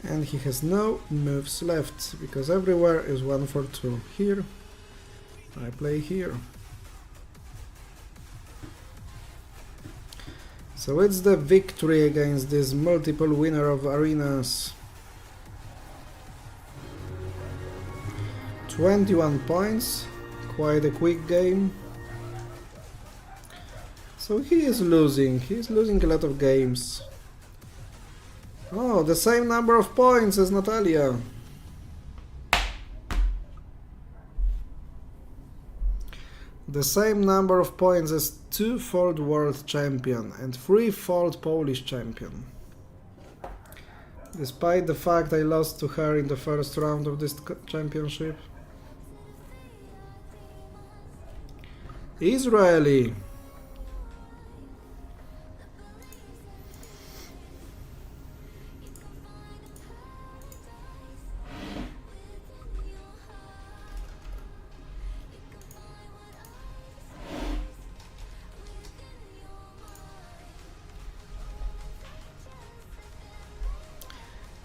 And he has no moves left, because everywhere is 1 for 2. Here, I play here. So it's the victory against this multiple winner of arenas. 21 points, quite a quick game. So he's losing a lot of games. Oh, the same number of points as Natalia. The same number of points as 2-fold world champion and 3-fold Polish champion. Despite the fact I lost to her in the first round of this championship. Israeli.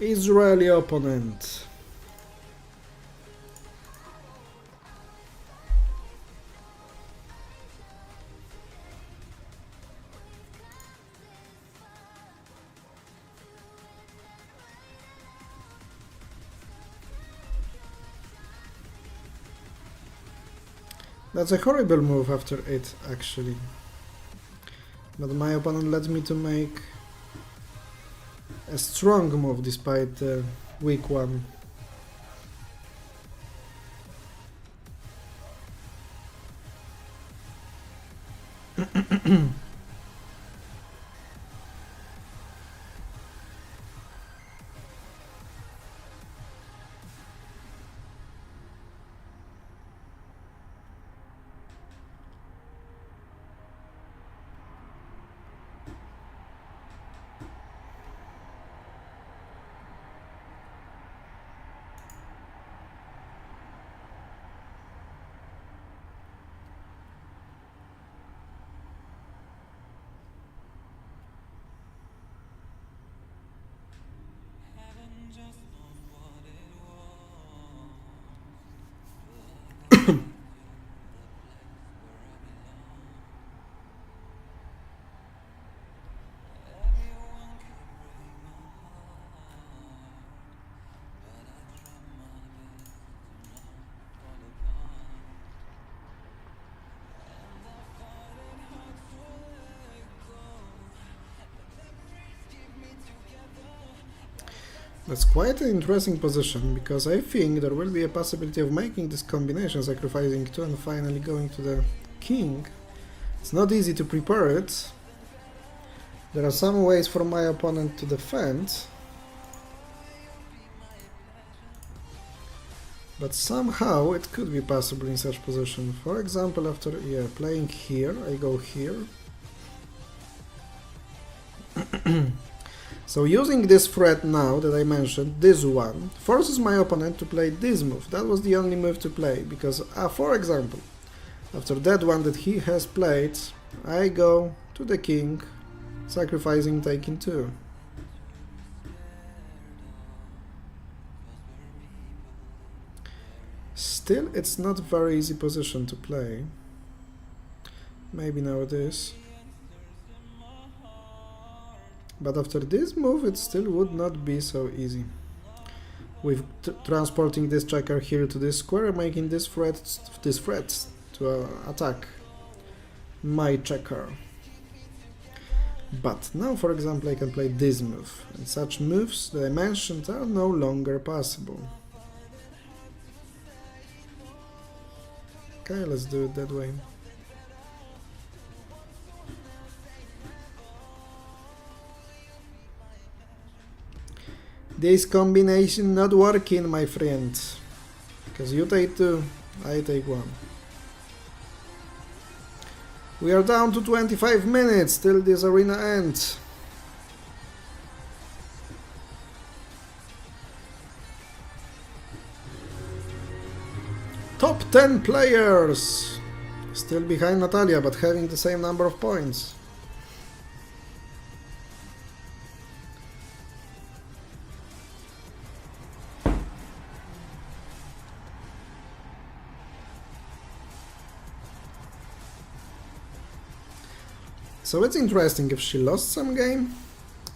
Israeli opponent. That's a horrible move after it, actually. But my opponent led me to make a strong move despite the weak one. That's quite an interesting position, because I think there will be a possibility of making this combination, sacrificing 2 and finally going to the king. It's not easy to prepare it. There are some ways for my opponent to defend, but somehow it could be possible in such position. For example, after playing here, I go here. So using this threat now that I mentioned, this one, forces my opponent to play this move. That was the only move to play, because for example, after that one that he has played, I go to the king, sacrificing taking 2. Still, it's not a very easy position to play. Maybe now it is. But after this move, it still would not be so easy. With transporting this checker here to this square, making this threat to attack my checker. But now, for example, I can play this move, and such moves that I mentioned are no longer possible. Okay, let's do it that way. This combination not working, my friend, because you take 2, I take 1. We are down to 25 minutes till this arena ends. Top 10 players! Still behind Natalia, but having the same number of points. So it's interesting if she lost some game.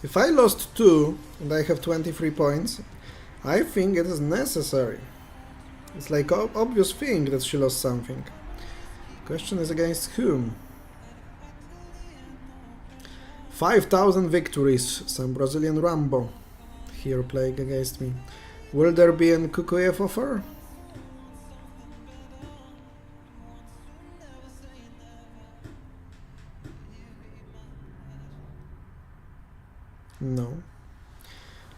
If I lost 2 and I have 23 points, I think it is necessary. It's like obvious thing that she lost something. Question is against whom? 5,000 victories, some Brazilian Rambo here playing against me. Will there be an Kukuyev offer? No.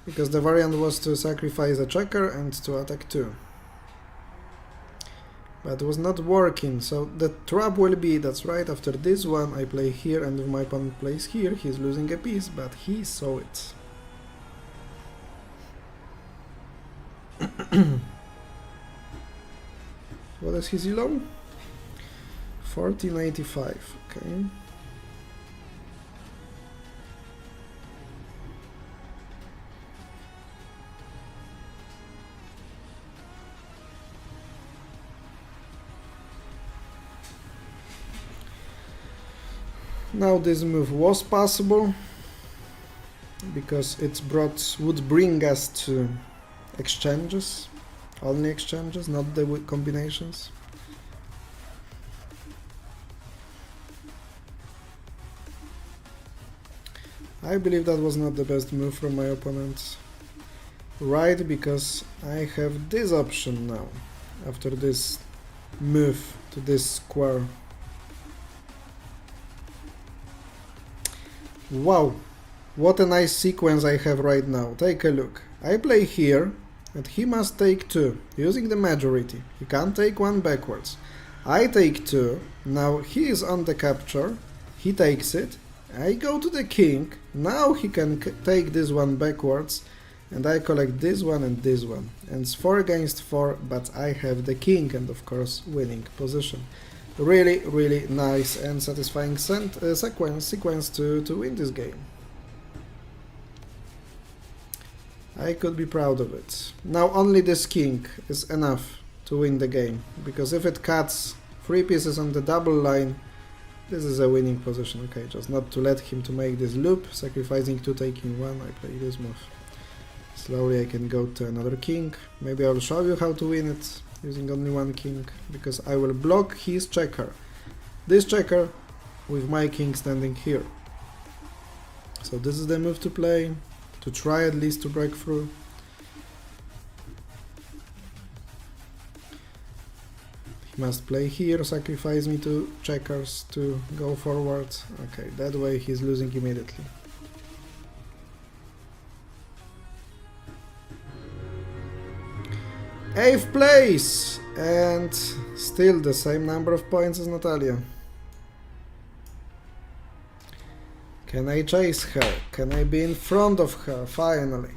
Because the variant was to sacrifice a checker and to attack 2. But it was not working, so the trap will be, that's right, after this one I play here and if my opponent plays here, he's losing a piece, but he saw it. What is his elo? 1485, okay. Now this move was possible because it would bring us to exchanges, only exchanges, not the combinations. I believe that was not the best move from my opponent. Right, because I have this option now after this move to this square. Wow, what a nice sequence I have right now. Take a look. I play here and he must take 2 using the majority. He can't take 1 backwards. I take 2. Now he is on the capture. He takes it. I go to the king. Now he can take this one backwards and I collect this one and this one. And it's 4 against 4, but I have the king and of course winning position. Really, really nice and satisfying sequence to win this game. I could be proud of it. Now only this king is enough to win the game, because if it cuts 3 pieces on the double line, this is a winning position. Okay, just not to let him to make this loop, sacrificing 2, taking 1, I play this move. Slowly I can go to another king. Maybe I'll show you how to win it using only 1 king, because I will block his checker. This checker with my king standing here. So this is the move to play, to try at least to break through. He must play here, sacrifice me 2 checkers to go forward. Okay, that way he's losing immediately. Eighth place! And still the same number of points as Natalia. Can I chase her? Can I be in front of her? Finally.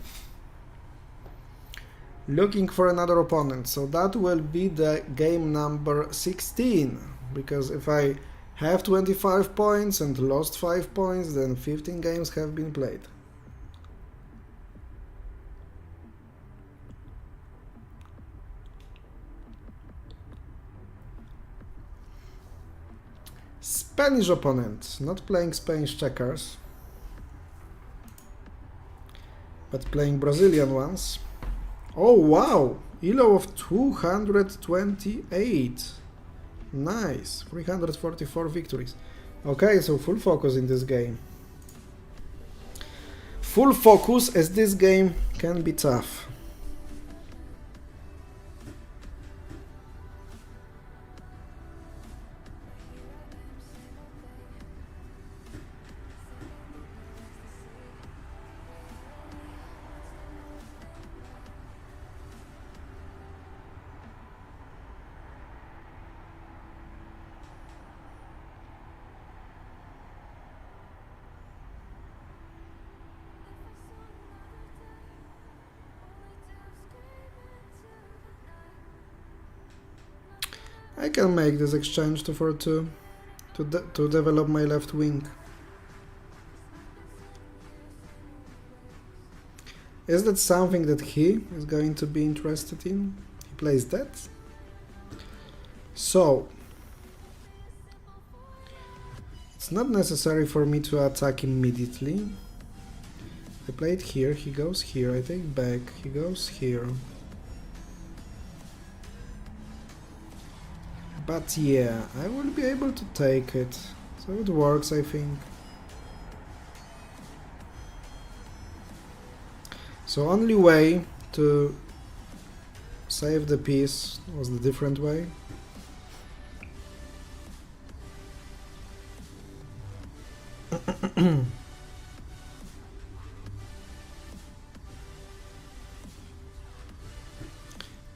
Looking for another opponent. So that will be the game number 16. Because if I have 25 points and lost 5 points, then 15 games have been played. Spanish opponent, not playing Spanish checkers, but playing Brazilian ones. Oh wow, elo of 228. Nice, 344 victories. Okay, so full focus in this game. Full focus, as this game can be tough. I can make this exchange 2 for 2 to develop my left wing. Is that something that he is going to be interested in? He plays that. So not necessary for me to attack immediately. I play it here, he goes here, I take back, he goes here. But yeah, I will be able to take it, so it works, I think. So only way to save the piece was the different way.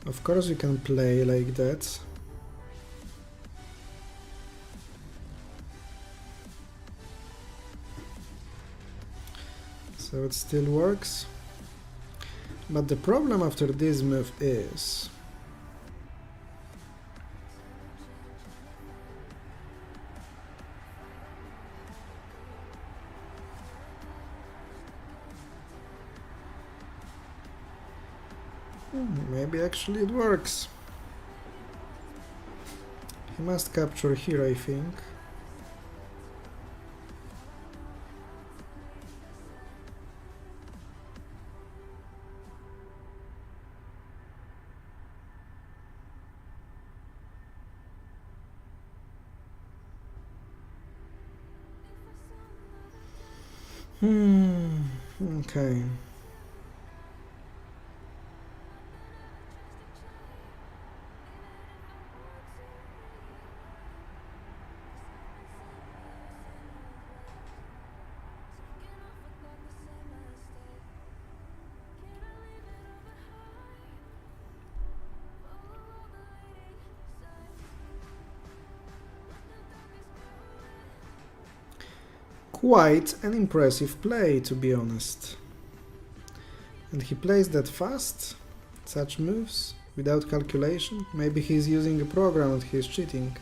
Of course you can play like that. So it still works. But the problem after this move is maybe actually it works. He must capture here, I think. Okay. Quite an impressive play, to be honest. And he plays that fast, such moves, without calculation. Maybe he's using a program and he's cheating.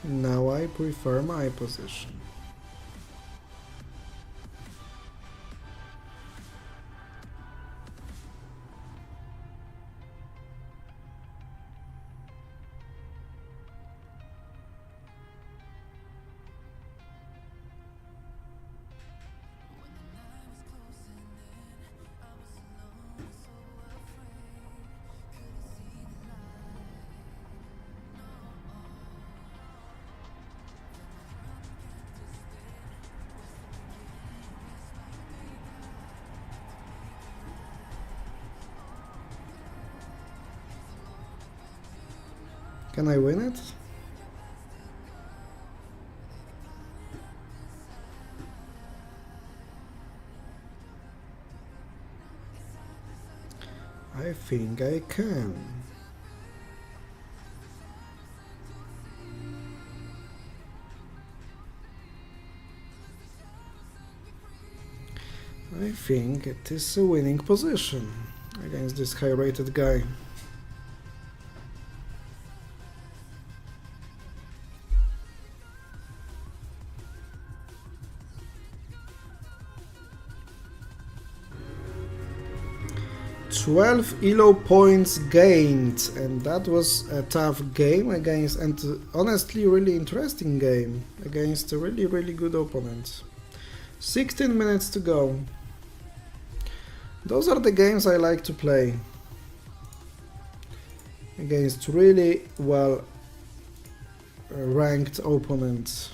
Now I prefer my position. Can I win it? I think I can. I think it is a winning position against this high-rated guy. "12 elo points gained," and that was a tough game against, and honestly really interesting game against a really good opponent. 16 minutes to go. Those are the games I like to play against really well ranked opponents.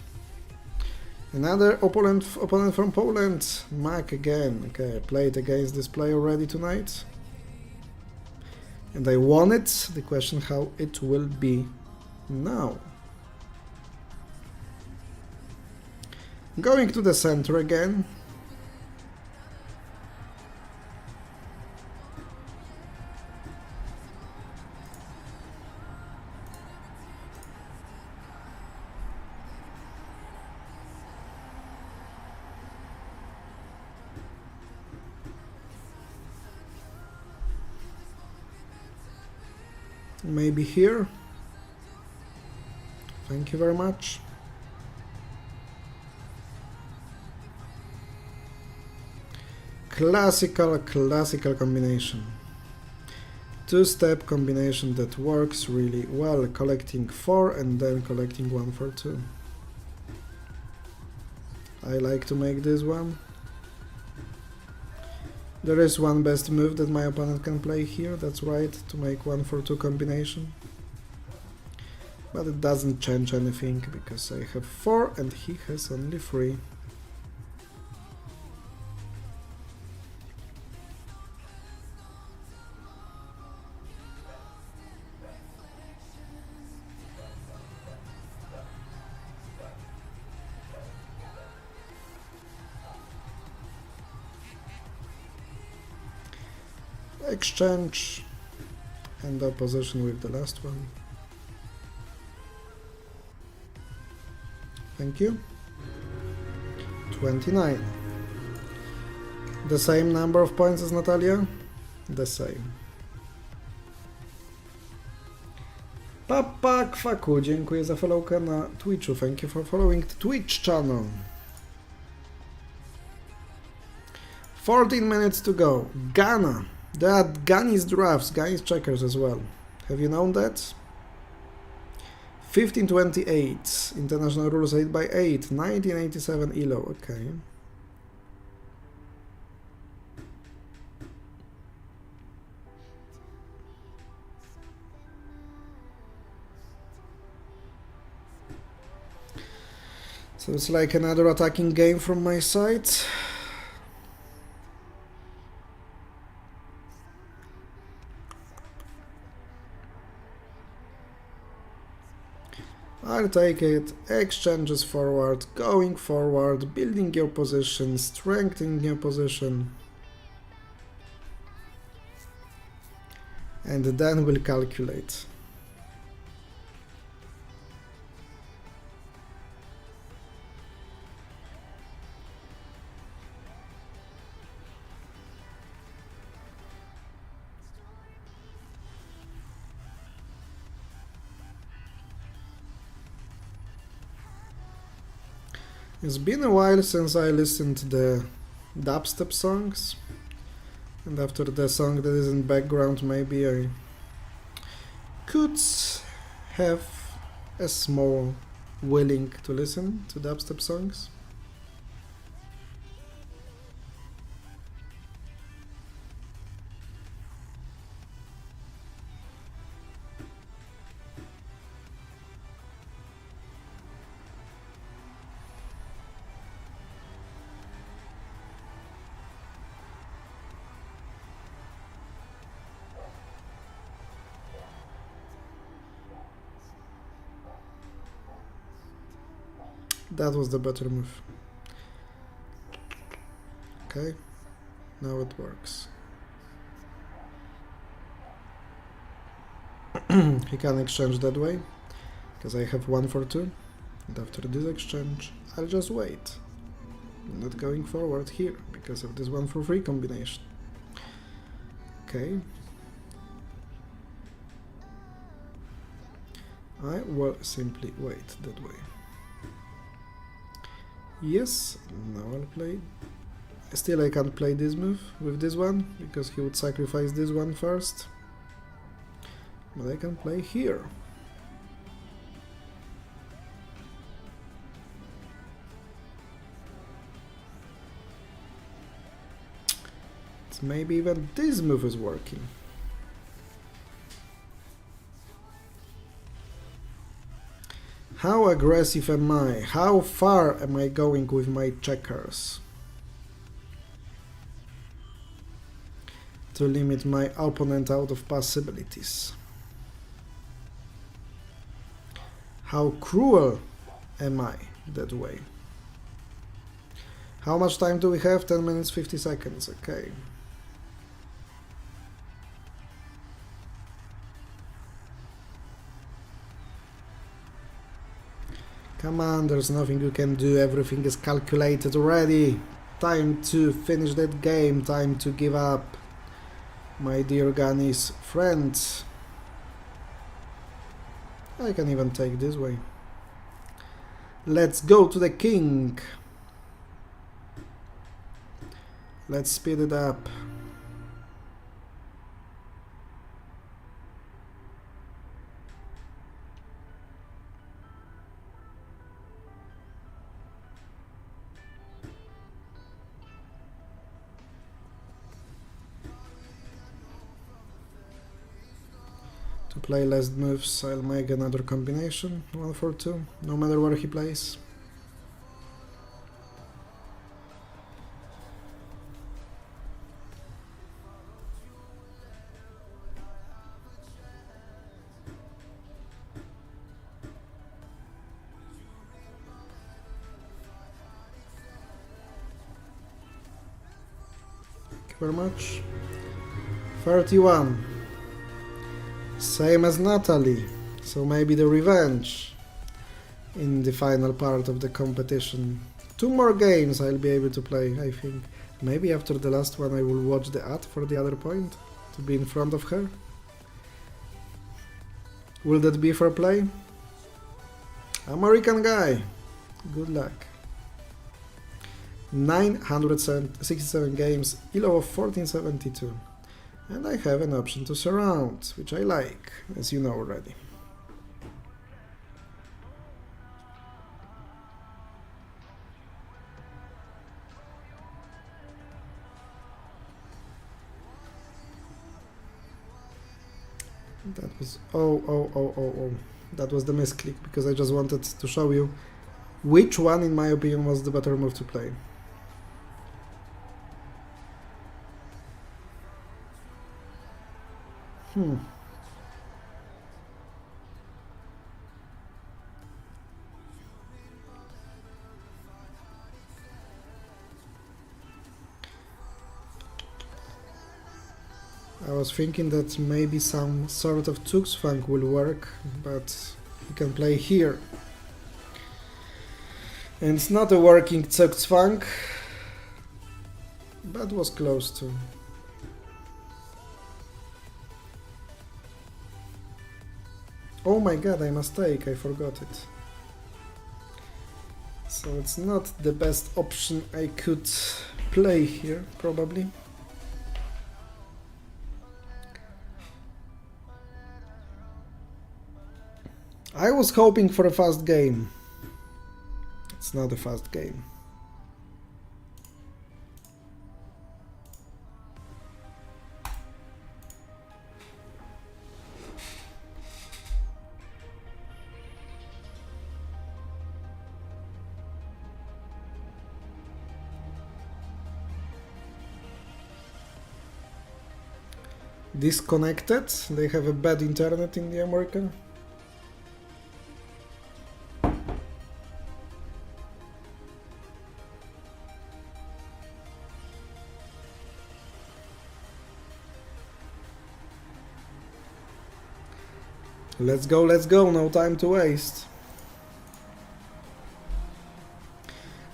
Another opponent from Poland, Mac again. Okay, I played against this player already tonight. And I won it. The question how it will be now. Going to the center again. Maybe here. Thank you very much. classical combination. Two-step combination that works really well, collecting 4 and then collecting 1 for 2. I like to make this one. There is one best move that my opponent can play here, that's right, to make 1 for 2 combination. But it doesn't change anything, because I have 4 and he has only 3. Exchange and opposition with the last one. Thank you. 29. The same number of points as Natalia? The same. Papa Kwaku, dziękuję za followka na Twitchu. Thank you for following the Twitch channel. 14 minutes to go. Ghana. There are Ghanese drafts, Ghanese checkers as well. Have you known that? 1528, international rules 8x8, 1987 ELO, okay. So it's like another attacking game from my side. I'll take it. Exchanges forward, going forward, building your position, strengthening your position. And then we'll calculate. It's been a while since I listened to the dubstep songs, and after the song that is in background, maybe I could have a small willing to listen to dubstep songs. That was the better move. Okay, now it works. He can exchange that way, because I have 1 for 2. And after this exchange, I'll just wait. I'm not going forward here, because of this 1 for 3 combination. Okay. I will simply wait that way. Yes, now I'll play. Still I can't play this move with this one, because he would sacrifice this one first. But I can play here. It's maybe even this move is working. How aggressive am I? How far am I going with my checkers? To limit my opponent out of possibilities. How cruel am I that way? How much time do we have? 10 minutes 50 seconds, okay. Come on, there's nothing you can do, everything is calculated already. Time to finish that game, time to give up, my dear Ghanese friends. I can even take this way. Let's go to the king. Let's speed it up. To play less moves, I'll make another combination, 1 for 2, no matter where he plays. Thank you very much. 31. Same as Natalie, so maybe the revenge in the final part of the competition. 2 more games I'll be able to play, I think. Maybe after the last one I will watch the ad for the other point, to be in front of her. Will that be fair play? American guy, good luck. 967 games, ELO of 1472. And I have an option to surround, which I like, as you know already. That was... oh. That was the misclick, because I just wanted to show you which one, in my opinion, was the better move to play. I was thinking that maybe some sort of Zugzwang will work, but you can play here. And it's not a working Zugzwang, but was close to. Oh my god, I mistake, I forgot it. So it's not the best option I could play here, probably. I was hoping for a fast game. It's not a fast game. Disconnected. They have a bad internet in the America. Let's go, no time to waste.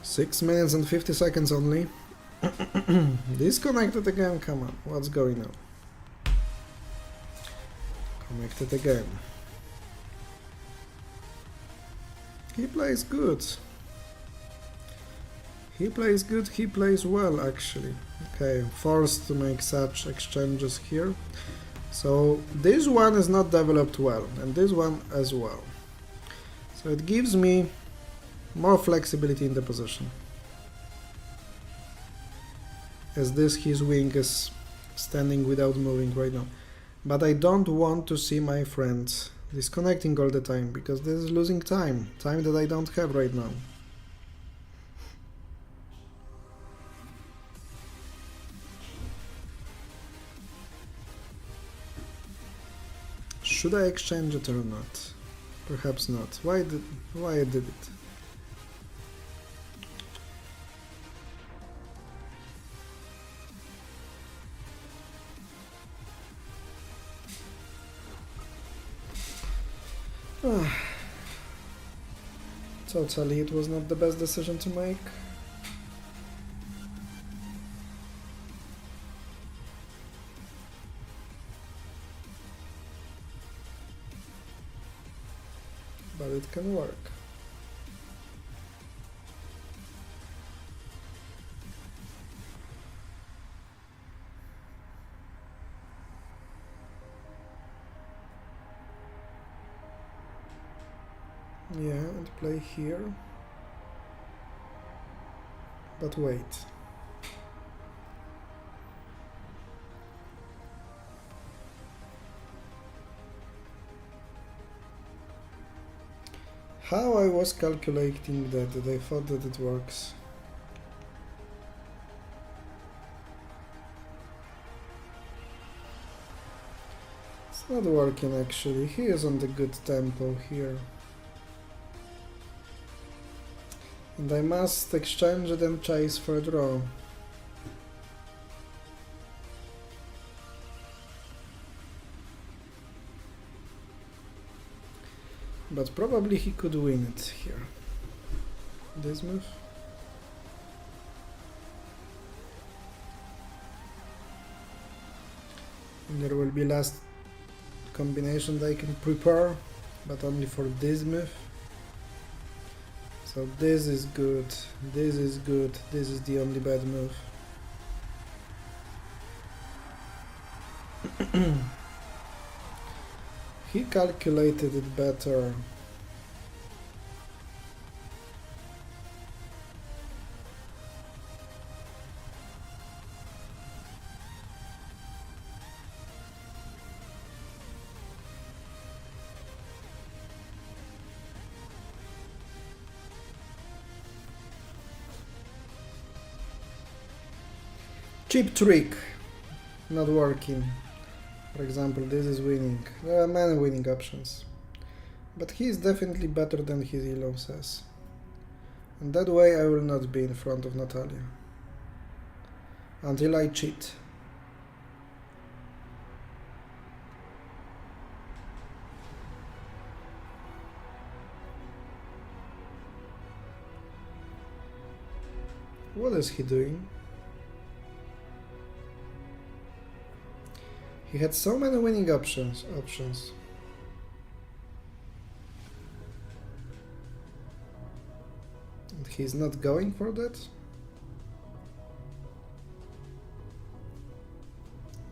6 minutes and 50 seconds only. Disconnected again, come on, what's going on? Connected again. He plays good. He plays good, he plays well actually. Okay, forced to make such exchanges here. So this one is not developed well, and this one as well. So it gives me more flexibility in the position. As this, his wing is standing without moving right now. But I don't want to see my friends disconnecting all the time, because this is losing time that I don't have right now. Should I exchange it or not? Perhaps not. Why I did it? Totally, it was not the best decision to make. But it can work. Yeah, and play here. But wait. How I was calculating that I thought that it works. It's not working actually. He is on the good tempo here. And I must exchange it and chase for a draw. But probably he could win it here. This move. And there will be last combination that I can prepare, but only for this move. So this is good, this is good, this is the only bad move. He calculated it better. Cheap trick, not working. For example, this is winning. There are many winning options. But he is definitely better than his elo says. And that way I will not be in front of Natalia. Until I cheat. What is he doing? He had so many winning options. And he's not going for that?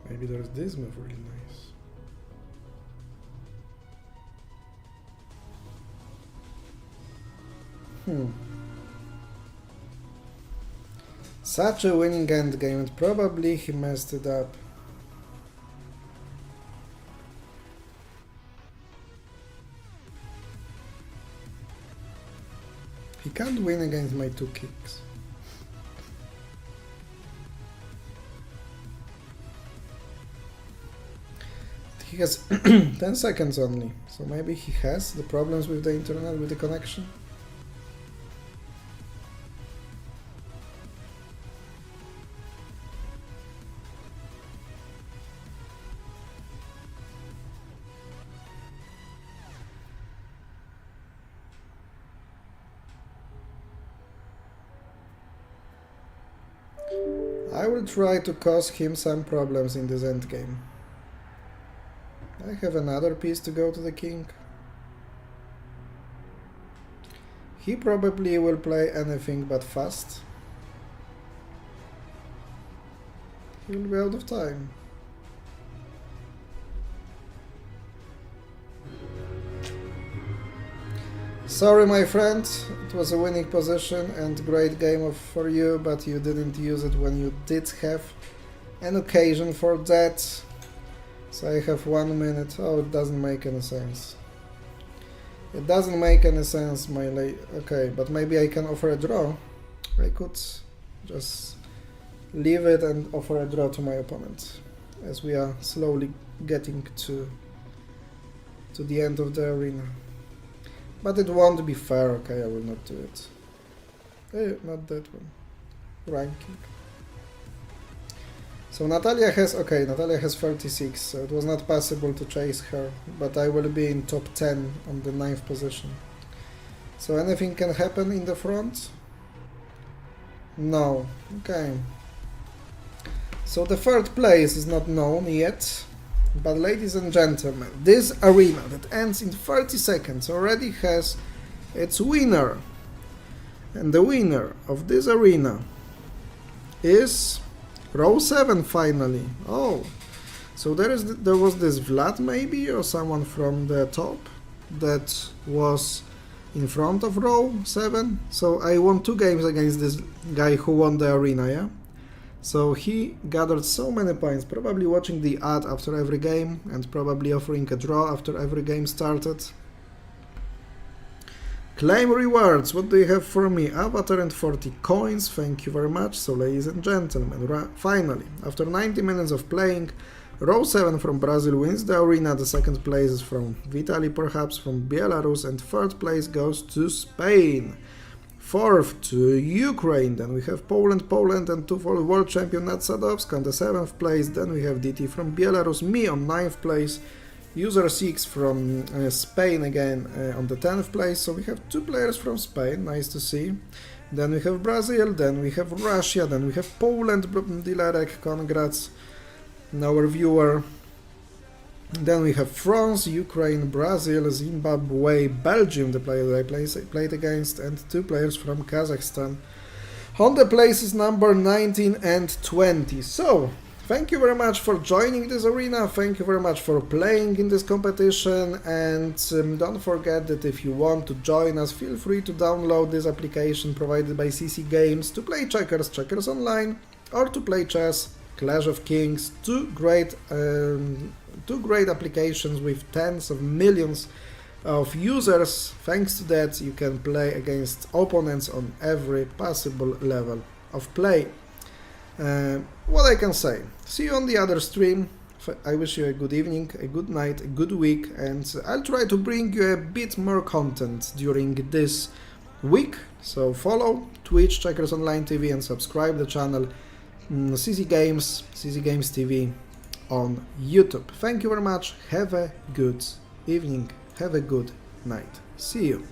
Maybe there's this move really nice. Such a winning endgame, and probably he messed it up. He can't win against my 2 kicks. He has 10 seconds only, so maybe he has the problems with the internet, with the connection. I will try to cause him some problems in this endgame. I have another piece to go to the king. He probably will play anything but fast. He will be out of time. Sorry, my friend, it was a winning position and great game for you, but you didn't use it when you did have an occasion for that. So I have 1 minute. Oh, it doesn't make any sense. It doesn't make any sense, my lady. Okay, but maybe I can offer a draw. I could just leave it and offer a draw to my opponent, as we are slowly getting to the end of the arena. But it won't be fair, okay, I will not do it. Not that one. Ranking. So Natalia has 36, so it was not possible to chase her, but I will be in top 10 on the 9th position. So anything can happen in the front? No. Okay. So the 3rd place is not known yet. But ladies and gentlemen, this arena that ends in 30 seconds already has its winner. And the winner of this arena is row 7 finally. Oh, so there was this Vlad maybe, or someone from the top that was in front of row 7. So I won 2 games against this guy who won the arena, yeah? So he gathered so many points, probably watching the ad after every game and probably offering a draw after every game started. Claim rewards, what do you have for me? Avatar and 40 coins, thank you very much. So ladies and gentlemen, finally, after 90 minutes of playing, row 7 from Brazil wins the arena, the second place is from Vitaly perhaps, from Belarus, and third place goes to Spain. Fourth to Ukraine, then we have Poland and two-fold world champion Nat Sadowska on the 7th place, then we have DT from Belarus, me on 9th place, User 6 from Spain again on the 10th place, so we have 2 players from Spain, nice to see. Then we have Brazil, then we have Russia, then we have Poland, Dilarek, congrats, our viewer. Then we have France, Ukraine, Brazil, Zimbabwe, Belgium, the player that I played against, and 2 players from Kazakhstan on the places number 19 and 20. So, thank you very much for joining this arena, thank you very much for playing in this competition, and don't forget that if you want to join us, feel free to download this application provided by CC Games to play checkers, Checkers Online, or to play chess, Clash of Kings, two great applications with tens of millions of users. Thanks to that, you can play against opponents on every possible level of play. What I can say, see you on the other stream. I wish you a good evening, a good night, a good week, and I'll try to bring you a bit more content during this week. So follow Twitch, Checkers Online TV, and subscribe the channel CC Games TV on YouTube. Thank you very much, have a good evening, have a good night, see you.